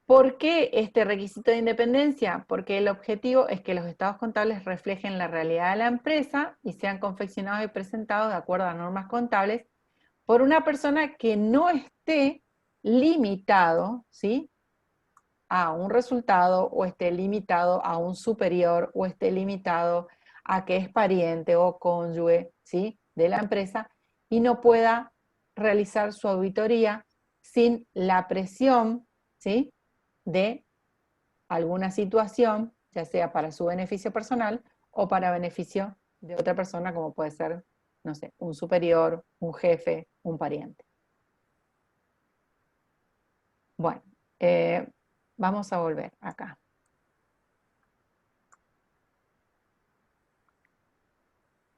¿Por qué este requisito de independencia? Porque el objetivo es que los estados contables reflejen la realidad de la empresa y sean confeccionados y presentados de acuerdo a normas contables por una persona que no esté limitado, ¿sí?, a un resultado, o esté limitado a un superior, o esté limitado a que es pariente o cónyuge, ¿sí?, de la empresa, y no pueda realizar su auditoría sin la presión, ¿sí?, de alguna situación, ya sea para su beneficio personal o para beneficio de otra persona, como puede ser, no sé, un superior, un jefe, un pariente. Bueno, vamos a volver acá.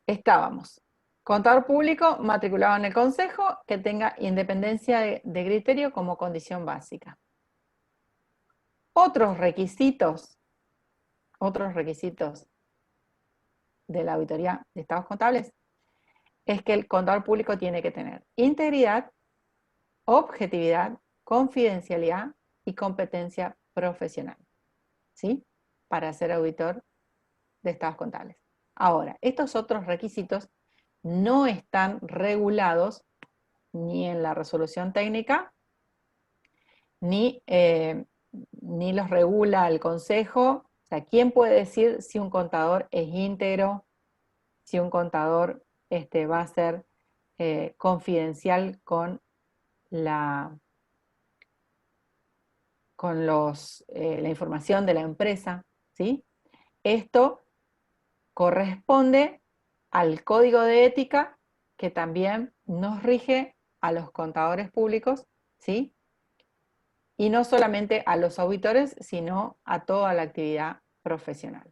Estábamos. Contador público matriculado en el consejo que tenga independencia de criterio como condición básica. Otros requisitos de la auditoría de estados contables es que el contador público tiene que tener integridad, objetividad, confidencialidad y competencia profesional, ¿sí?, para ser auditor de estados contables. Ahora, estos otros requisitos no están regulados ni en la resolución técnica, ni los regula el consejo. O sea, ¿quién puede decir si un contador es íntegro, si un contador va a ser confidencial con la información de la empresa, ¿sí? Esto corresponde al código de ética que también nos rige a los contadores públicos, ¿sí?, y no solamente a los auditores, sino a toda la actividad profesional.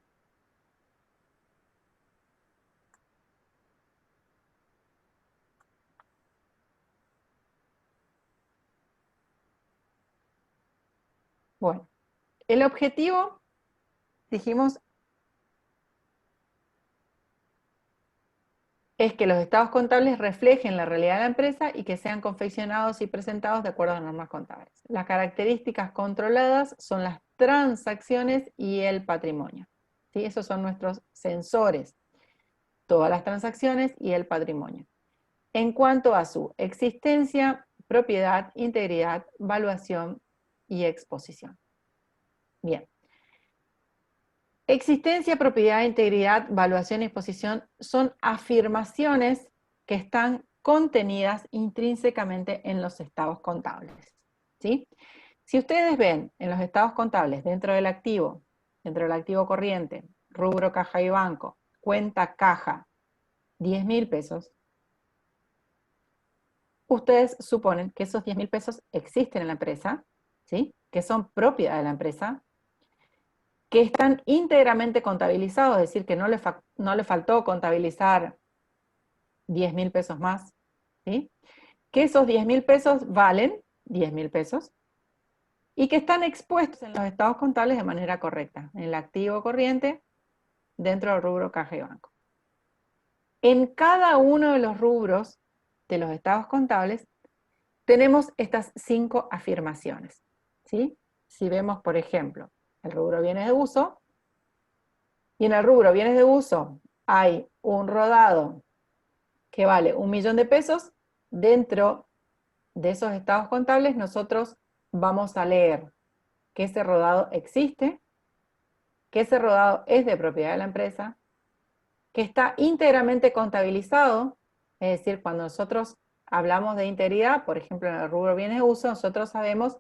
Bueno, el objetivo, dijimos, es que los estados contables reflejen la realidad de la empresa y que sean confeccionados y presentados de acuerdo a normas contables. Las características controladas son las transacciones y el patrimonio, ¿sí? Esos son nuestros sensores, todas las transacciones y el patrimonio. En cuanto a su existencia, propiedad, integridad, valuación y exposición. Bien. Existencia, propiedad, integridad, valuación y exposición son afirmaciones que están contenidas intrínsecamente en los estados contables, ¿sí? Si ustedes ven en los estados contables, dentro del activo corriente, rubro caja y banco, cuenta caja, 10.000 pesos, ustedes suponen que esos 10.000 pesos existen en la empresa, ¿sí?, que son propiedad de la empresa, que están íntegramente contabilizados, es decir, que no le faltó contabilizar 10.000 pesos más, ¿sí?, que esos 10.000 pesos valen 10.000 pesos, y que están expuestos en los estados contables de manera correcta, en el activo corriente, dentro del rubro caja y banco. En cada uno de los rubros de los estados contables tenemos estas 5 afirmaciones, ¿sí? Si vemos, por ejemplo, el rubro bienes de uso, y en el rubro bienes de uso hay un rodado que vale 1.000.000 de pesos, dentro de esos estados contables nosotros vamos a leer que ese rodado existe, que ese rodado es de propiedad de la empresa, que está íntegramente contabilizado, es decir, cuando nosotros hablamos de integridad, por ejemplo en el rubro bienes de uso, nosotros sabemos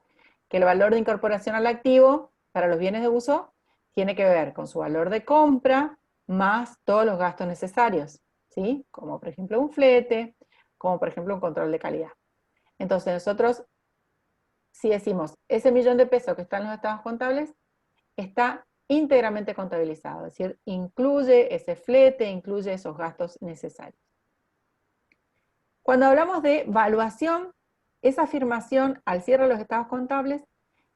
que el valor de incorporación al activo para los bienes de uso tiene que ver con su valor de compra más todos los gastos necesarios, ¿sí? Como por ejemplo un flete, como por ejemplo un control de calidad. Entonces nosotros, si decimos ese 1.000.000 de pesos que está en los estados contables, está íntegramente contabilizado, es decir, incluye ese flete, incluye esos gastos necesarios. Cuando hablamos de valuación, esa afirmación al cierre de los estados contables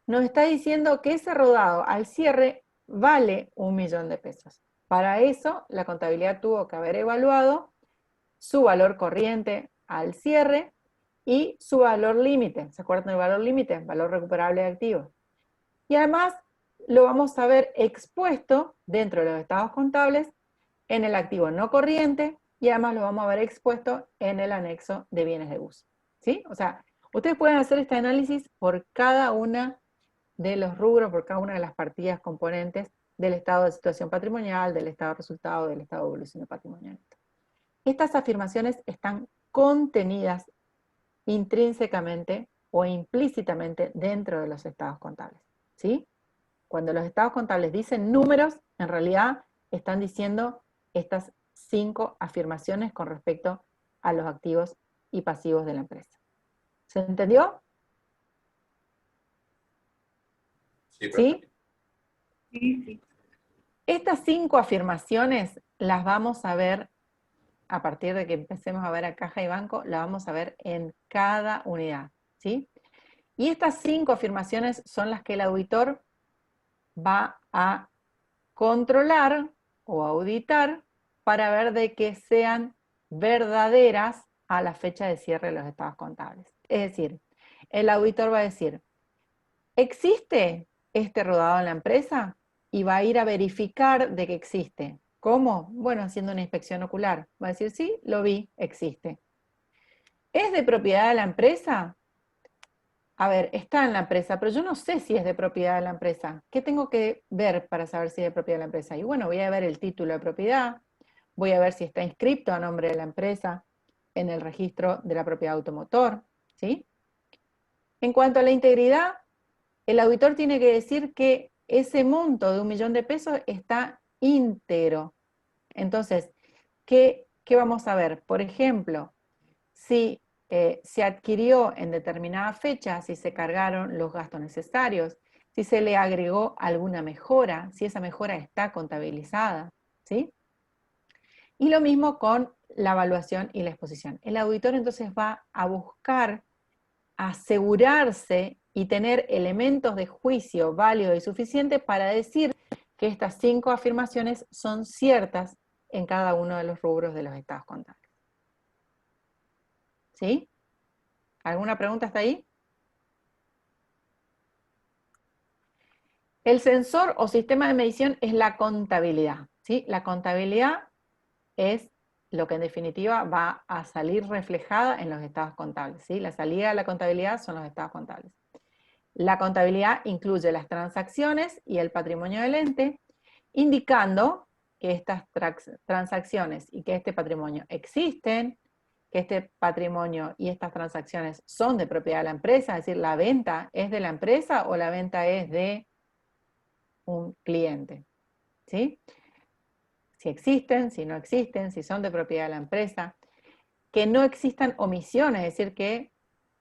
nos está diciendo que ese rodado al cierre vale 1 millón de pesos. Para eso, la contabilidad tuvo que haber evaluado su valor corriente al cierre y su valor límite. ¿Se acuerdan del valor límite? Valor recuperable de activos. Y además lo vamos a ver expuesto dentro de los estados contables en el activo no corriente y además lo vamos a ver expuesto en el anexo de bienes de uso. ¿Sí? O sea, ustedes pueden hacer este análisis por cada una de los rubros, por cada una de las partidas componentes del estado de situación patrimonial, del estado de resultado, del estado de evolución patrimonial. Estas afirmaciones están contenidas intrínsecamente o implícitamente dentro de los estados contables. ¿Sí? Cuando los estados contables dicen números, en realidad están diciendo estas 5 afirmaciones con respecto a los activos y pasivos de la empresa. ¿Se entendió? ¿Sí? Sí. Estas 5 afirmaciones las vamos a ver a partir de que empecemos a ver a caja y banco, la vamos a ver en cada unidad, ¿sí? Y estas 5 afirmaciones son las que el auditor va a controlar o auditar para ver de que sean verdaderas a la fecha de cierre de los estados contables. Es decir, el auditor va a decir, ¿existe este rodado en la empresa? Y va a ir a verificar de que existe. ¿Cómo? Bueno, haciendo una inspección ocular. Va a decir, sí, lo vi, existe. ¿Es de propiedad de la empresa? A ver, está en la empresa, pero yo no sé si es de propiedad de la empresa. ¿Qué tengo que ver para saber si es de propiedad de la empresa? Y bueno, voy a ver el título de propiedad, voy a ver si está inscrito a nombre de la empresa en el registro de la propiedad automotor, ¿sí? En cuanto a la integridad, el auditor tiene que decir que ese monto de 1 millón de pesos está íntegro. Entonces, ¿qué vamos a ver? Por ejemplo, si se adquirió en determinada fecha, si se cargaron los gastos necesarios, si se le agregó alguna mejora, si esa mejora está contabilizada, ¿sí? Y lo mismo con la evaluación y la exposición. El auditor entonces va a buscar asegurarse y tener elementos de juicio válidos y suficientes para decir que estas 5 afirmaciones son ciertas en cada uno de los rubros de los estados contables. ¿Sí? ¿Alguna pregunta hasta ahí? El sensor o sistema de medición es la contabilidad, ¿sí? La contabilidad es lo que en definitiva va a salir reflejada en los estados contables, ¿sí? La salida de la contabilidad son los estados contables. La contabilidad incluye las transacciones y el patrimonio del ente, indicando que estas transacciones y que este patrimonio existen, que este patrimonio y estas transacciones son de propiedad de la empresa, es decir, la venta es de la empresa o la venta es de un cliente, ¿sí? Si existen, si no existen, si son de propiedad de la empresa, que no existan omisiones, es decir, que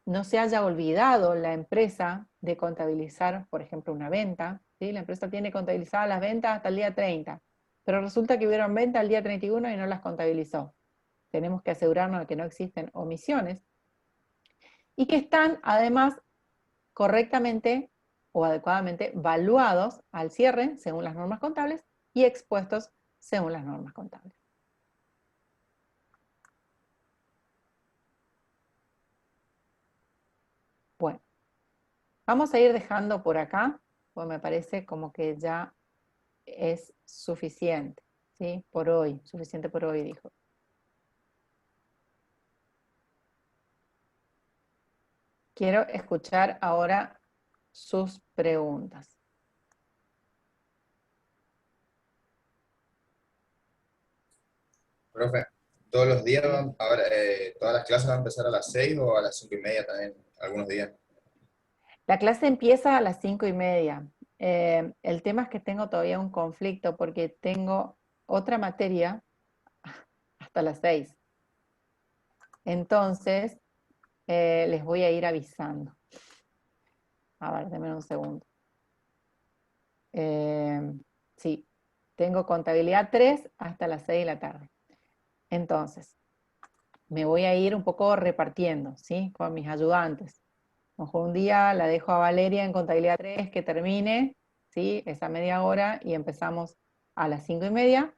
no se haya olvidado la empresa de contabilizar, por ejemplo, una venta, ¿sí? La empresa tiene contabilizadas las ventas hasta el día 30, pero resulta que hubieron ventas el día 31 y no las contabilizó. Tenemos que asegurarnos de que no existen omisiones y que están, además, correctamente o adecuadamente valuados al cierre, según las normas contables, y expuestos según las normas contables. Bueno, vamos a ir dejando por acá, pues me parece como que ya es suficiente, ¿sí? Por hoy, suficiente por hoy, dijo. Quiero escuchar ahora sus preguntas. Profe, todos los días, ahora, todas las clases van a empezar a las 6 o a las 5:30 también, algunos días. La clase empieza a las 5:30. El tema es que tengo todavía un conflicto porque tengo otra materia hasta las 6. Entonces, les voy a ir avisando. A ver, denme un segundo. Sí, tengo contabilidad 3 hasta las 6 de la tarde. Entonces, me voy a ir un poco repartiendo, ¿sí? Con mis ayudantes. A lo mejor un día la dejo a Valeria en contabilidad 3 que termine, ¿sí? Esa media hora y empezamos a las 5:30.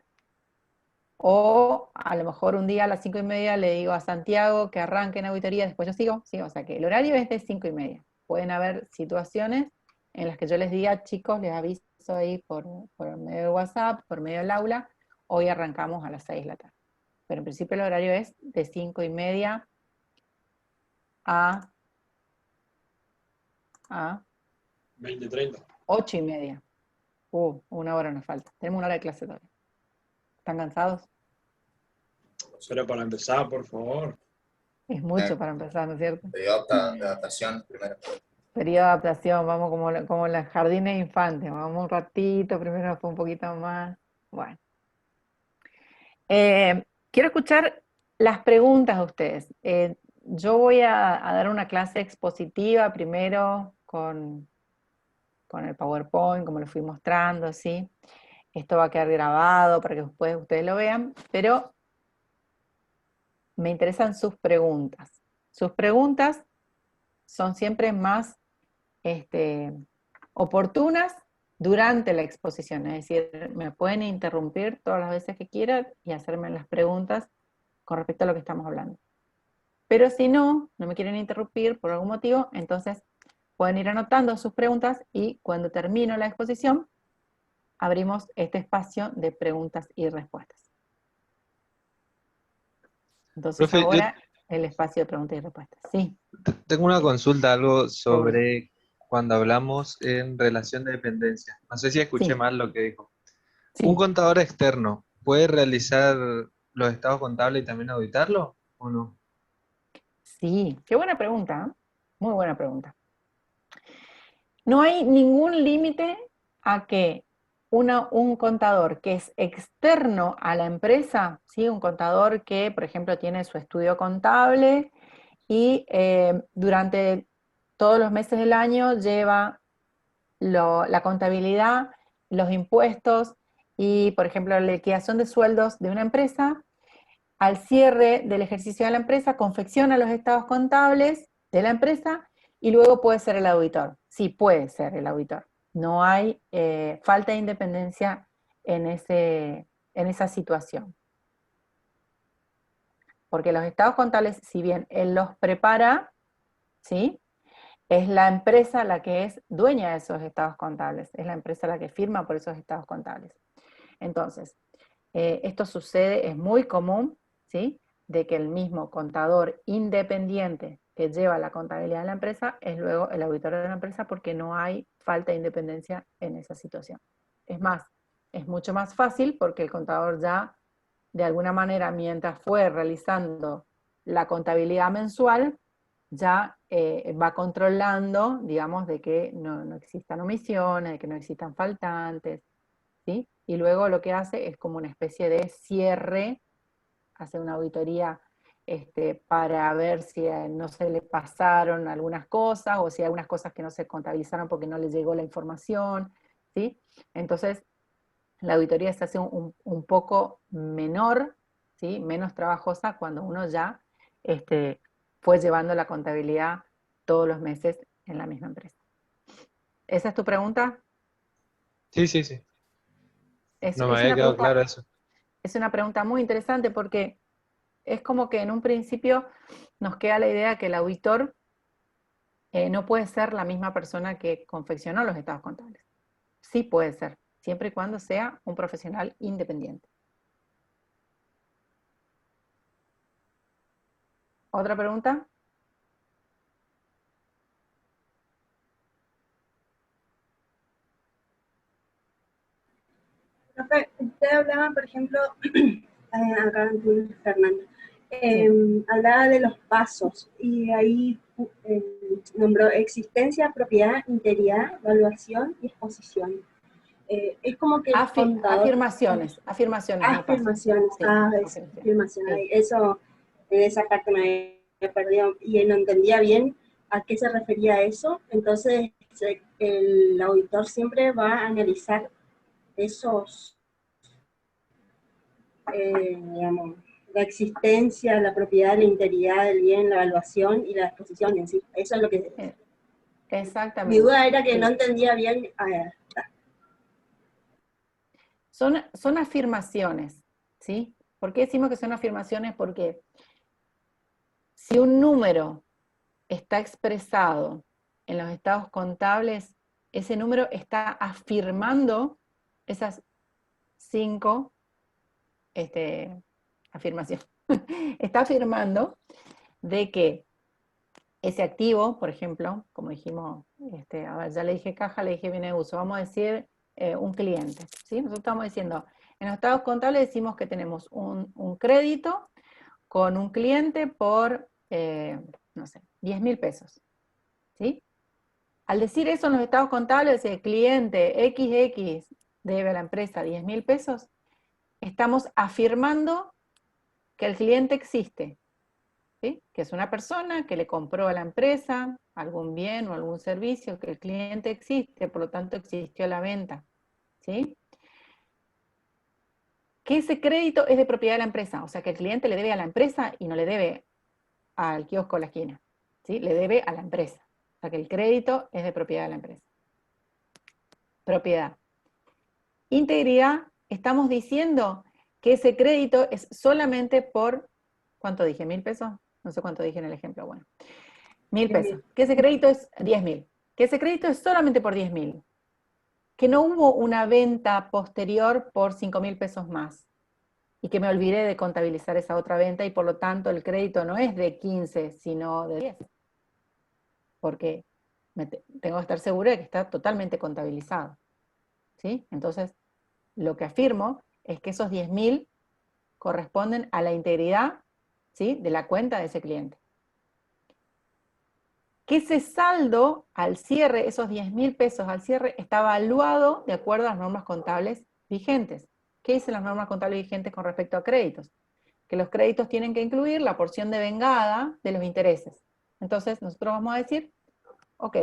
O a lo mejor un día a las 5:30 le digo a Santiago que arranque en auditoría, después yo sigo, ¿sí? O sea que el horario es de 5:30. Pueden haber situaciones en las que yo les diga, chicos, les aviso ahí por medio de WhatsApp, por medio del aula, hoy arrancamos a las 6 de la tarde. Pero en principio el horario es de 5:30 a 20:30. 8:30. Una hora nos falta. Tenemos una hora de clase todavía. ¿Están cansados? Pero para empezar, por favor. Es mucho para empezar, ¿no es cierto? Periodo de adaptación primero. Periodo de adaptación, vamos como las jardines de infantes, vamos un ratito, primero fue un poquito más. Bueno. Quiero escuchar las preguntas de ustedes. Yo voy a dar una clase expositiva primero con el PowerPoint, como lo fui mostrando, ¿sí? Esto va a quedar grabado para que después ustedes lo vean, pero me interesan sus preguntas. Sus preguntas son siempre más oportunas durante la exposición, es decir, me pueden interrumpir todas las veces que quieran y hacerme las preguntas con respecto a lo que estamos hablando. Pero si no me quieren interrumpir por algún motivo, entonces pueden ir anotando sus preguntas y cuando termino la exposición, abrimos este espacio de preguntas y respuestas. Entonces Profe, ahora el espacio de preguntas y respuestas. Sí. tengo una consulta, algo sobre cuando hablamos en relación de dependencia. No sé si escuché Sí. mal lo que dijo. Sí. ¿Un contador externo puede realizar los estados contables y también auditarlo o no? Sí, qué buena pregunta, ¿eh? Muy buena pregunta. No hay ningún límite a que un contador que es externo a la empresa, ¿sí? Un contador que, por ejemplo, tiene su estudio contable y durante todos los meses del año lleva la contabilidad, los impuestos y, por ejemplo, la liquidación de sueldos de una empresa. Al cierre del ejercicio de la empresa, confecciona los estados contables de la empresa y luego puede ser el auditor. Sí, puede ser el auditor. No hay falta de independencia en esa situación. Porque los estados contables, si bien él los prepara, ¿sí? Es la empresa la que es dueña de esos estados contables. Es la empresa la que firma por esos estados contables. Entonces, esto sucede, es muy común, ¿sí? De que el mismo contador independiente que lleva la contabilidad de la empresa es luego el auditor de la empresa porque no hay falta de independencia en esa situación. Es más, es mucho más fácil porque el contador ya, de alguna manera, mientras fue realizando la contabilidad mensual, ya va controlando, digamos, de que no existan omisiones, de que no existan faltantes, ¿sí? Y luego lo que hace es como una especie de cierre, hace una auditoría para ver si no se le pasaron algunas cosas o si hay algunas cosas que no se contabilizaron porque no le llegó la información, ¿sí? Entonces, la auditoría se hace un poco menor, ¿sí? Menos trabajosa cuando uno ya fue llevando la contabilidad todos los meses en la misma empresa. ¿Esa es tu pregunta? Sí, sí, sí. No me Es había una quedado pregunta, claro eso. es una pregunta muy interesante porque es como que en un principio nos queda la idea que el auditor no puede ser la misma persona que confeccionó los estados contables. Sí puede ser, siempre y cuando sea un profesional independiente. ¿Otra pregunta? Profe, usted hablaba, por ejemplo, acá Fernando, hablaba de los pasos y ahí nombró existencia, propiedad, integridad, evaluación y exposición. Es como que el contador... Afirmaciones, no pasos. Afirmaciones, Sí, afirmaciones. sí. Eso, en esa parte me había perdido y no entendía bien a qué se refería eso. Entonces, el auditor siempre va a analizar esos, digamos, la existencia, la propiedad, la integridad del bien, la evaluación y la exposición en sí. Eso es lo que Mi Exactamente. duda era que Sí. no entendía bien. Son afirmaciones, ¿sí? ¿Por qué decimos que son afirmaciones? Porque si un número está expresado en los estados contables, ese número está afirmando esas 5 afirmaciones. Está afirmando de que ese activo, por ejemplo, como dijimos, a ver, ya le dije caja, le dije bien de uso, vamos a decir un cliente, ¿sí? Nosotros estamos diciendo, en los estados contables decimos que tenemos un crédito con un cliente por, no sé, 10.000 pesos, ¿sí? Al decir eso en los estados contables, el cliente XX debe a la empresa 10.000 pesos, estamos afirmando que el cliente existe, ¿sí? Que es una persona que le compró a la empresa algún bien o algún servicio, que el cliente existe, por lo tanto existió la venta, ¿sí? Que ese crédito es de propiedad de la empresa, o sea que el cliente le debe a la empresa y no le debe al kiosco a la esquina, ¿sí? Le debe a la empresa, o sea que el crédito es de propiedad de la empresa. Propiedad. Integridad, estamos diciendo que ese crédito es solamente por, ¿cuánto dije? ¿1.000 pesos? No sé cuánto dije en el ejemplo, bueno. 1.000 pesos. Que ese crédito es 10.000. Que ese crédito es solamente por 10.000. Que no hubo una venta posterior por 5.000 pesos más. Y que me olvidé de contabilizar esa otra venta y por lo tanto el crédito no es de 15, sino de 10. Porque tengo que estar segura de que está totalmente contabilizado. ¿Sí? Entonces, lo que afirmo es que esos 10.000 corresponden a la integridad, ¿sí?, de la cuenta de ese cliente. Que ese saldo al cierre, esos 10.000 pesos al cierre, está evaluado de acuerdo a las normas contables vigentes. ¿Qué dicen las normas contables vigentes con respecto a créditos? Que los créditos tienen que incluir la porción de vengada de los intereses. Entonces, nosotros vamos a decir, ok,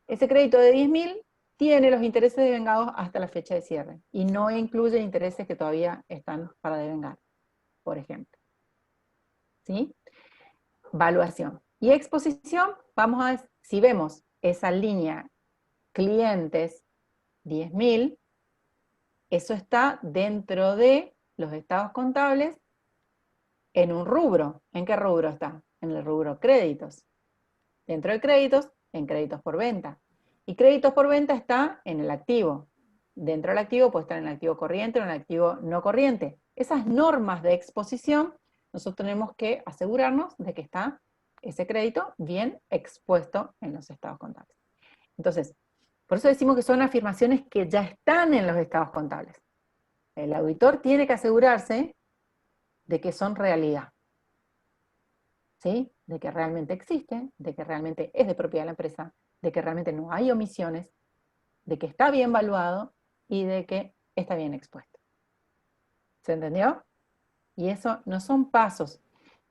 ese crédito de 10.000 tiene los intereses devengados hasta la fecha de cierre y no incluye intereses que todavía están para devengar, por ejemplo. ¿Sí? Valuación. Y exposición, vamos a ver, si vemos esa línea clientes 10.000, eso está dentro de los estados contables en un rubro. ¿En qué rubro está? En el rubro créditos. Dentro de créditos, en créditos por venta. Y créditos por venta está en el activo. Dentro del activo puede estar en el activo corriente o en el activo no corriente. Esas normas de exposición, nosotros tenemos que asegurarnos de que está ese crédito bien expuesto en los estados contables. Entonces, por eso decimos que son afirmaciones que ya están en los estados contables. El auditor tiene que asegurarse de que son realidad. ¿Sí? De que realmente existen, de que realmente es de propiedad de la empresa, de que realmente no hay omisiones, de que está bien valuado y de que está bien expuesto. ¿Se entendió? Y eso no son pasos,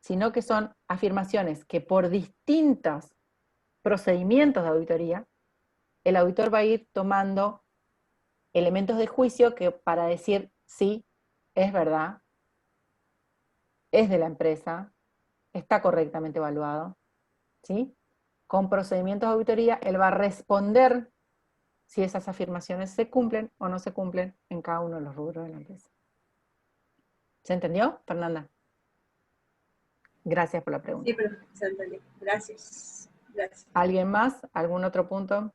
sino que son afirmaciones que por distintos procedimientos de auditoría, el auditor va a ir tomando elementos de juicio que para decir sí, es verdad, es de la empresa, está correctamente evaluado, ¿sí? Con procedimientos de auditoría, él va a responder si esas afirmaciones se cumplen o no se cumplen en cada uno de los rubros de la empresa. ¿Se entendió, Fernanda? Gracias por la pregunta. Sí, pero se entendió. Gracias. Gracias. ¿Alguien más? ¿Algún otro punto?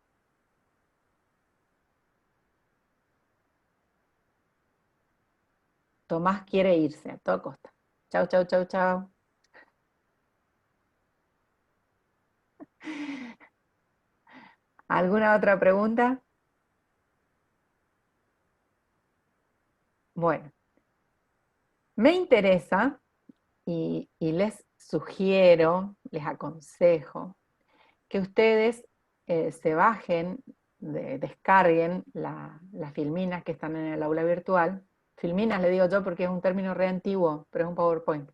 Tomás quiere irse a toda costa. Chau, chau, chau, chau. ¿Alguna otra pregunta? Bueno, me interesa y les sugiero, les aconsejo, que ustedes se bajen, descarguen las filminas que están en el aula virtual. Filminas le digo yo porque es un término re antiguo, pero es un PowerPoint.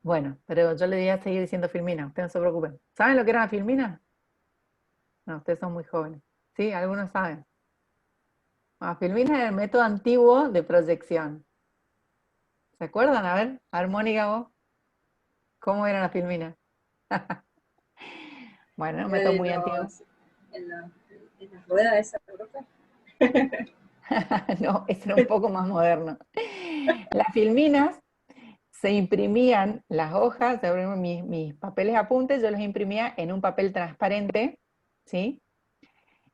Bueno, pero yo le voy a seguir diciendo filmina, ustedes no se preocupen. ¿Saben lo que era una filmina? No, ustedes son muy jóvenes. ¿Sí? Algunos saben. Bueno, filmina es el método antiguo de proyección. ¿Se acuerdan? A ver, Mónica, vos, ¿cómo era la filmina? Bueno, un método muy antiguo. En las ruedas esa, profe. No, ese era un poco más moderno. Las filminas se imprimían las hojas, mis papeles apuntes, yo los imprimía en un papel transparente, ¿sí?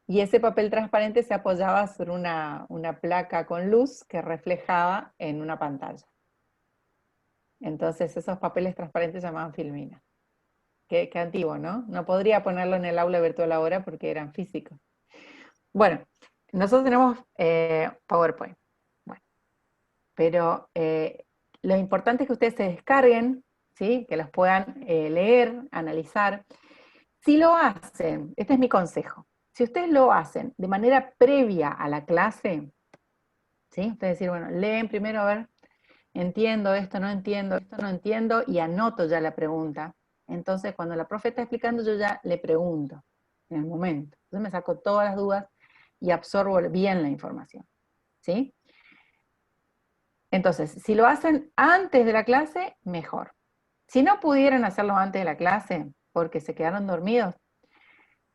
Y ese papel transparente se apoyaba sobre una placa con luz que reflejaba en una pantalla. Entonces esos papeles transparentes se llamaban filminas. Qué antiguo, ¿no? No podría ponerlo en el aula virtual ahora porque eran físicos. Bueno, nosotros tenemos PowerPoint. Bueno, pero lo importante es que ustedes se descarguen, ¿sí? Que los puedan leer, analizar. Si lo hacen, este es mi consejo, si ustedes lo hacen de manera previa a la clase, ¿sí? Ustedes decir, bueno, leen primero, a ver, entiendo, esto no entiendo, y anoto ya la pregunta. Entonces, cuando la profe está explicando, yo ya le pregunto en el momento. Entonces me saco todas las dudas y absorbo bien la información, ¿sí? Entonces, si lo hacen antes de la clase, mejor. Si no pudieran hacerlo antes de la clase, porque se quedaron dormidos,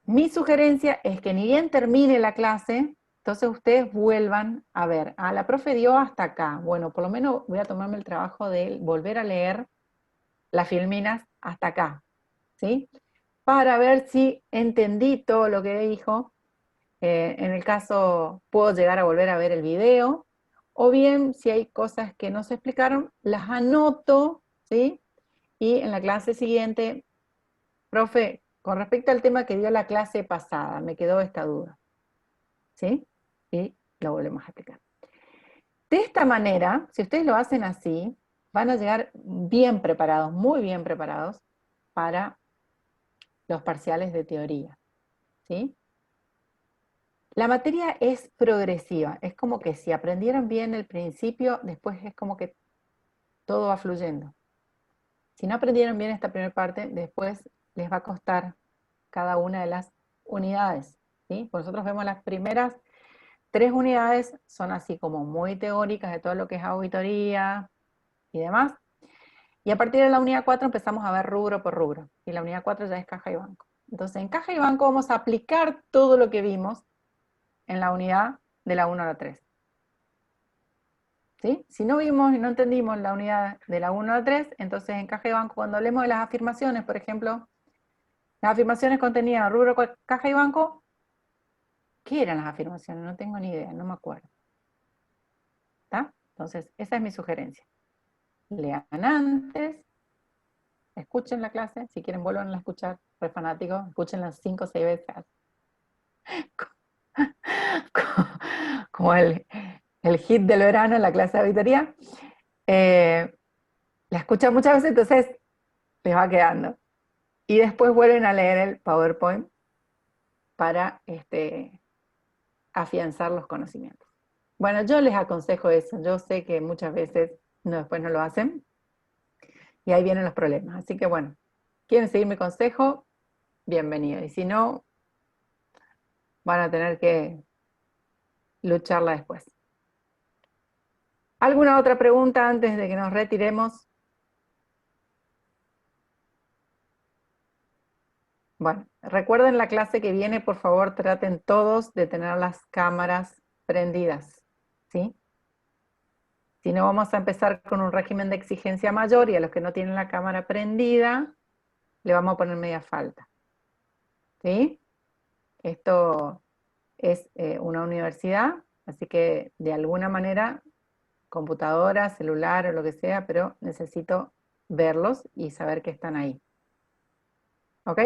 mi sugerencia es que ni bien termine la clase, entonces ustedes vuelvan a ver, la profe dio hasta acá, bueno, por lo menos voy a tomarme el trabajo de volver a leer las filminas hasta acá, ¿sí? Para ver si entendí todo lo que dijo. En el caso, puedo llegar a volver a ver el video, o bien, si hay cosas que no se explicaron, las anoto, ¿sí? Y en la clase siguiente, profe, con respecto al tema que dio la clase pasada, me quedó esta duda, ¿sí? Y lo volvemos a explicar. De esta manera, si ustedes lo hacen así, van a llegar bien preparados, muy bien preparados, para los parciales de teoría, ¿sí? La materia es progresiva, es como que si aprendieron bien el principio, después es como que todo va fluyendo. Si no aprendieron bien esta primera parte, después les va a costar cada una de las unidades, ¿sí? Pues nosotros vemos las primeras 3 unidades, son así como muy teóricas de todo lo que es auditoría y demás, y a partir de la unidad 4 empezamos a ver rubro por rubro, y la unidad 4 ya es caja y banco. Entonces en caja y banco vamos a aplicar todo lo que vimos en la unidad de la 1 a la 3. ¿Sí? Si no vimos y no entendimos la unidad de la 1 a la 3, entonces en caja y banco, cuando hablemos de las afirmaciones, por ejemplo, las afirmaciones contenían rubro, caja y banco, ¿qué eran las afirmaciones? No tengo ni idea, no me acuerdo. ¿Está? Entonces, esa es mi sugerencia. Lean antes, escuchen la clase, si quieren vuelvan a escuchar, re fanáticos, escúchenla 5 o 6 veces. Como el hit del verano en la clase de auditoría. La escuchan muchas veces, entonces les va quedando. Y después vuelven a leer el PowerPoint para afianzar los conocimientos. Bueno, yo les aconsejo eso. Yo sé que muchas veces después no lo hacen. Y ahí vienen los problemas. Así que bueno, ¿quieren seguir mi consejo? Bienvenido. Y si no, van a tener que lucharla después. ¿Alguna otra pregunta antes de que nos retiremos? Bueno, recuerden la clase que viene, por favor, traten todos de tener las cámaras prendidas, ¿sí? Si no, vamos a empezar con un régimen de exigencia mayor y a los que no tienen la cámara prendida, le vamos a poner media falta, ¿sí? Esto es una universidad, así que de alguna manera, computadora, celular o lo que sea, pero necesito verlos y saber que están ahí. ¿Ok?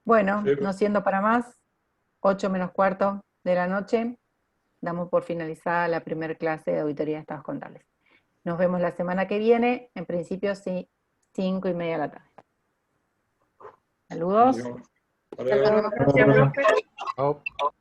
Bueno, Sí. no siendo para más, 8 menos cuarto de la noche, damos por finalizada la primera clase de auditoría de estados contables. Nos vemos la semana que viene, en principio sí, 5:30 de la tarde. Saludos. Buenísimo. Hasta luego. Adiós. Gracias, profe. Chao.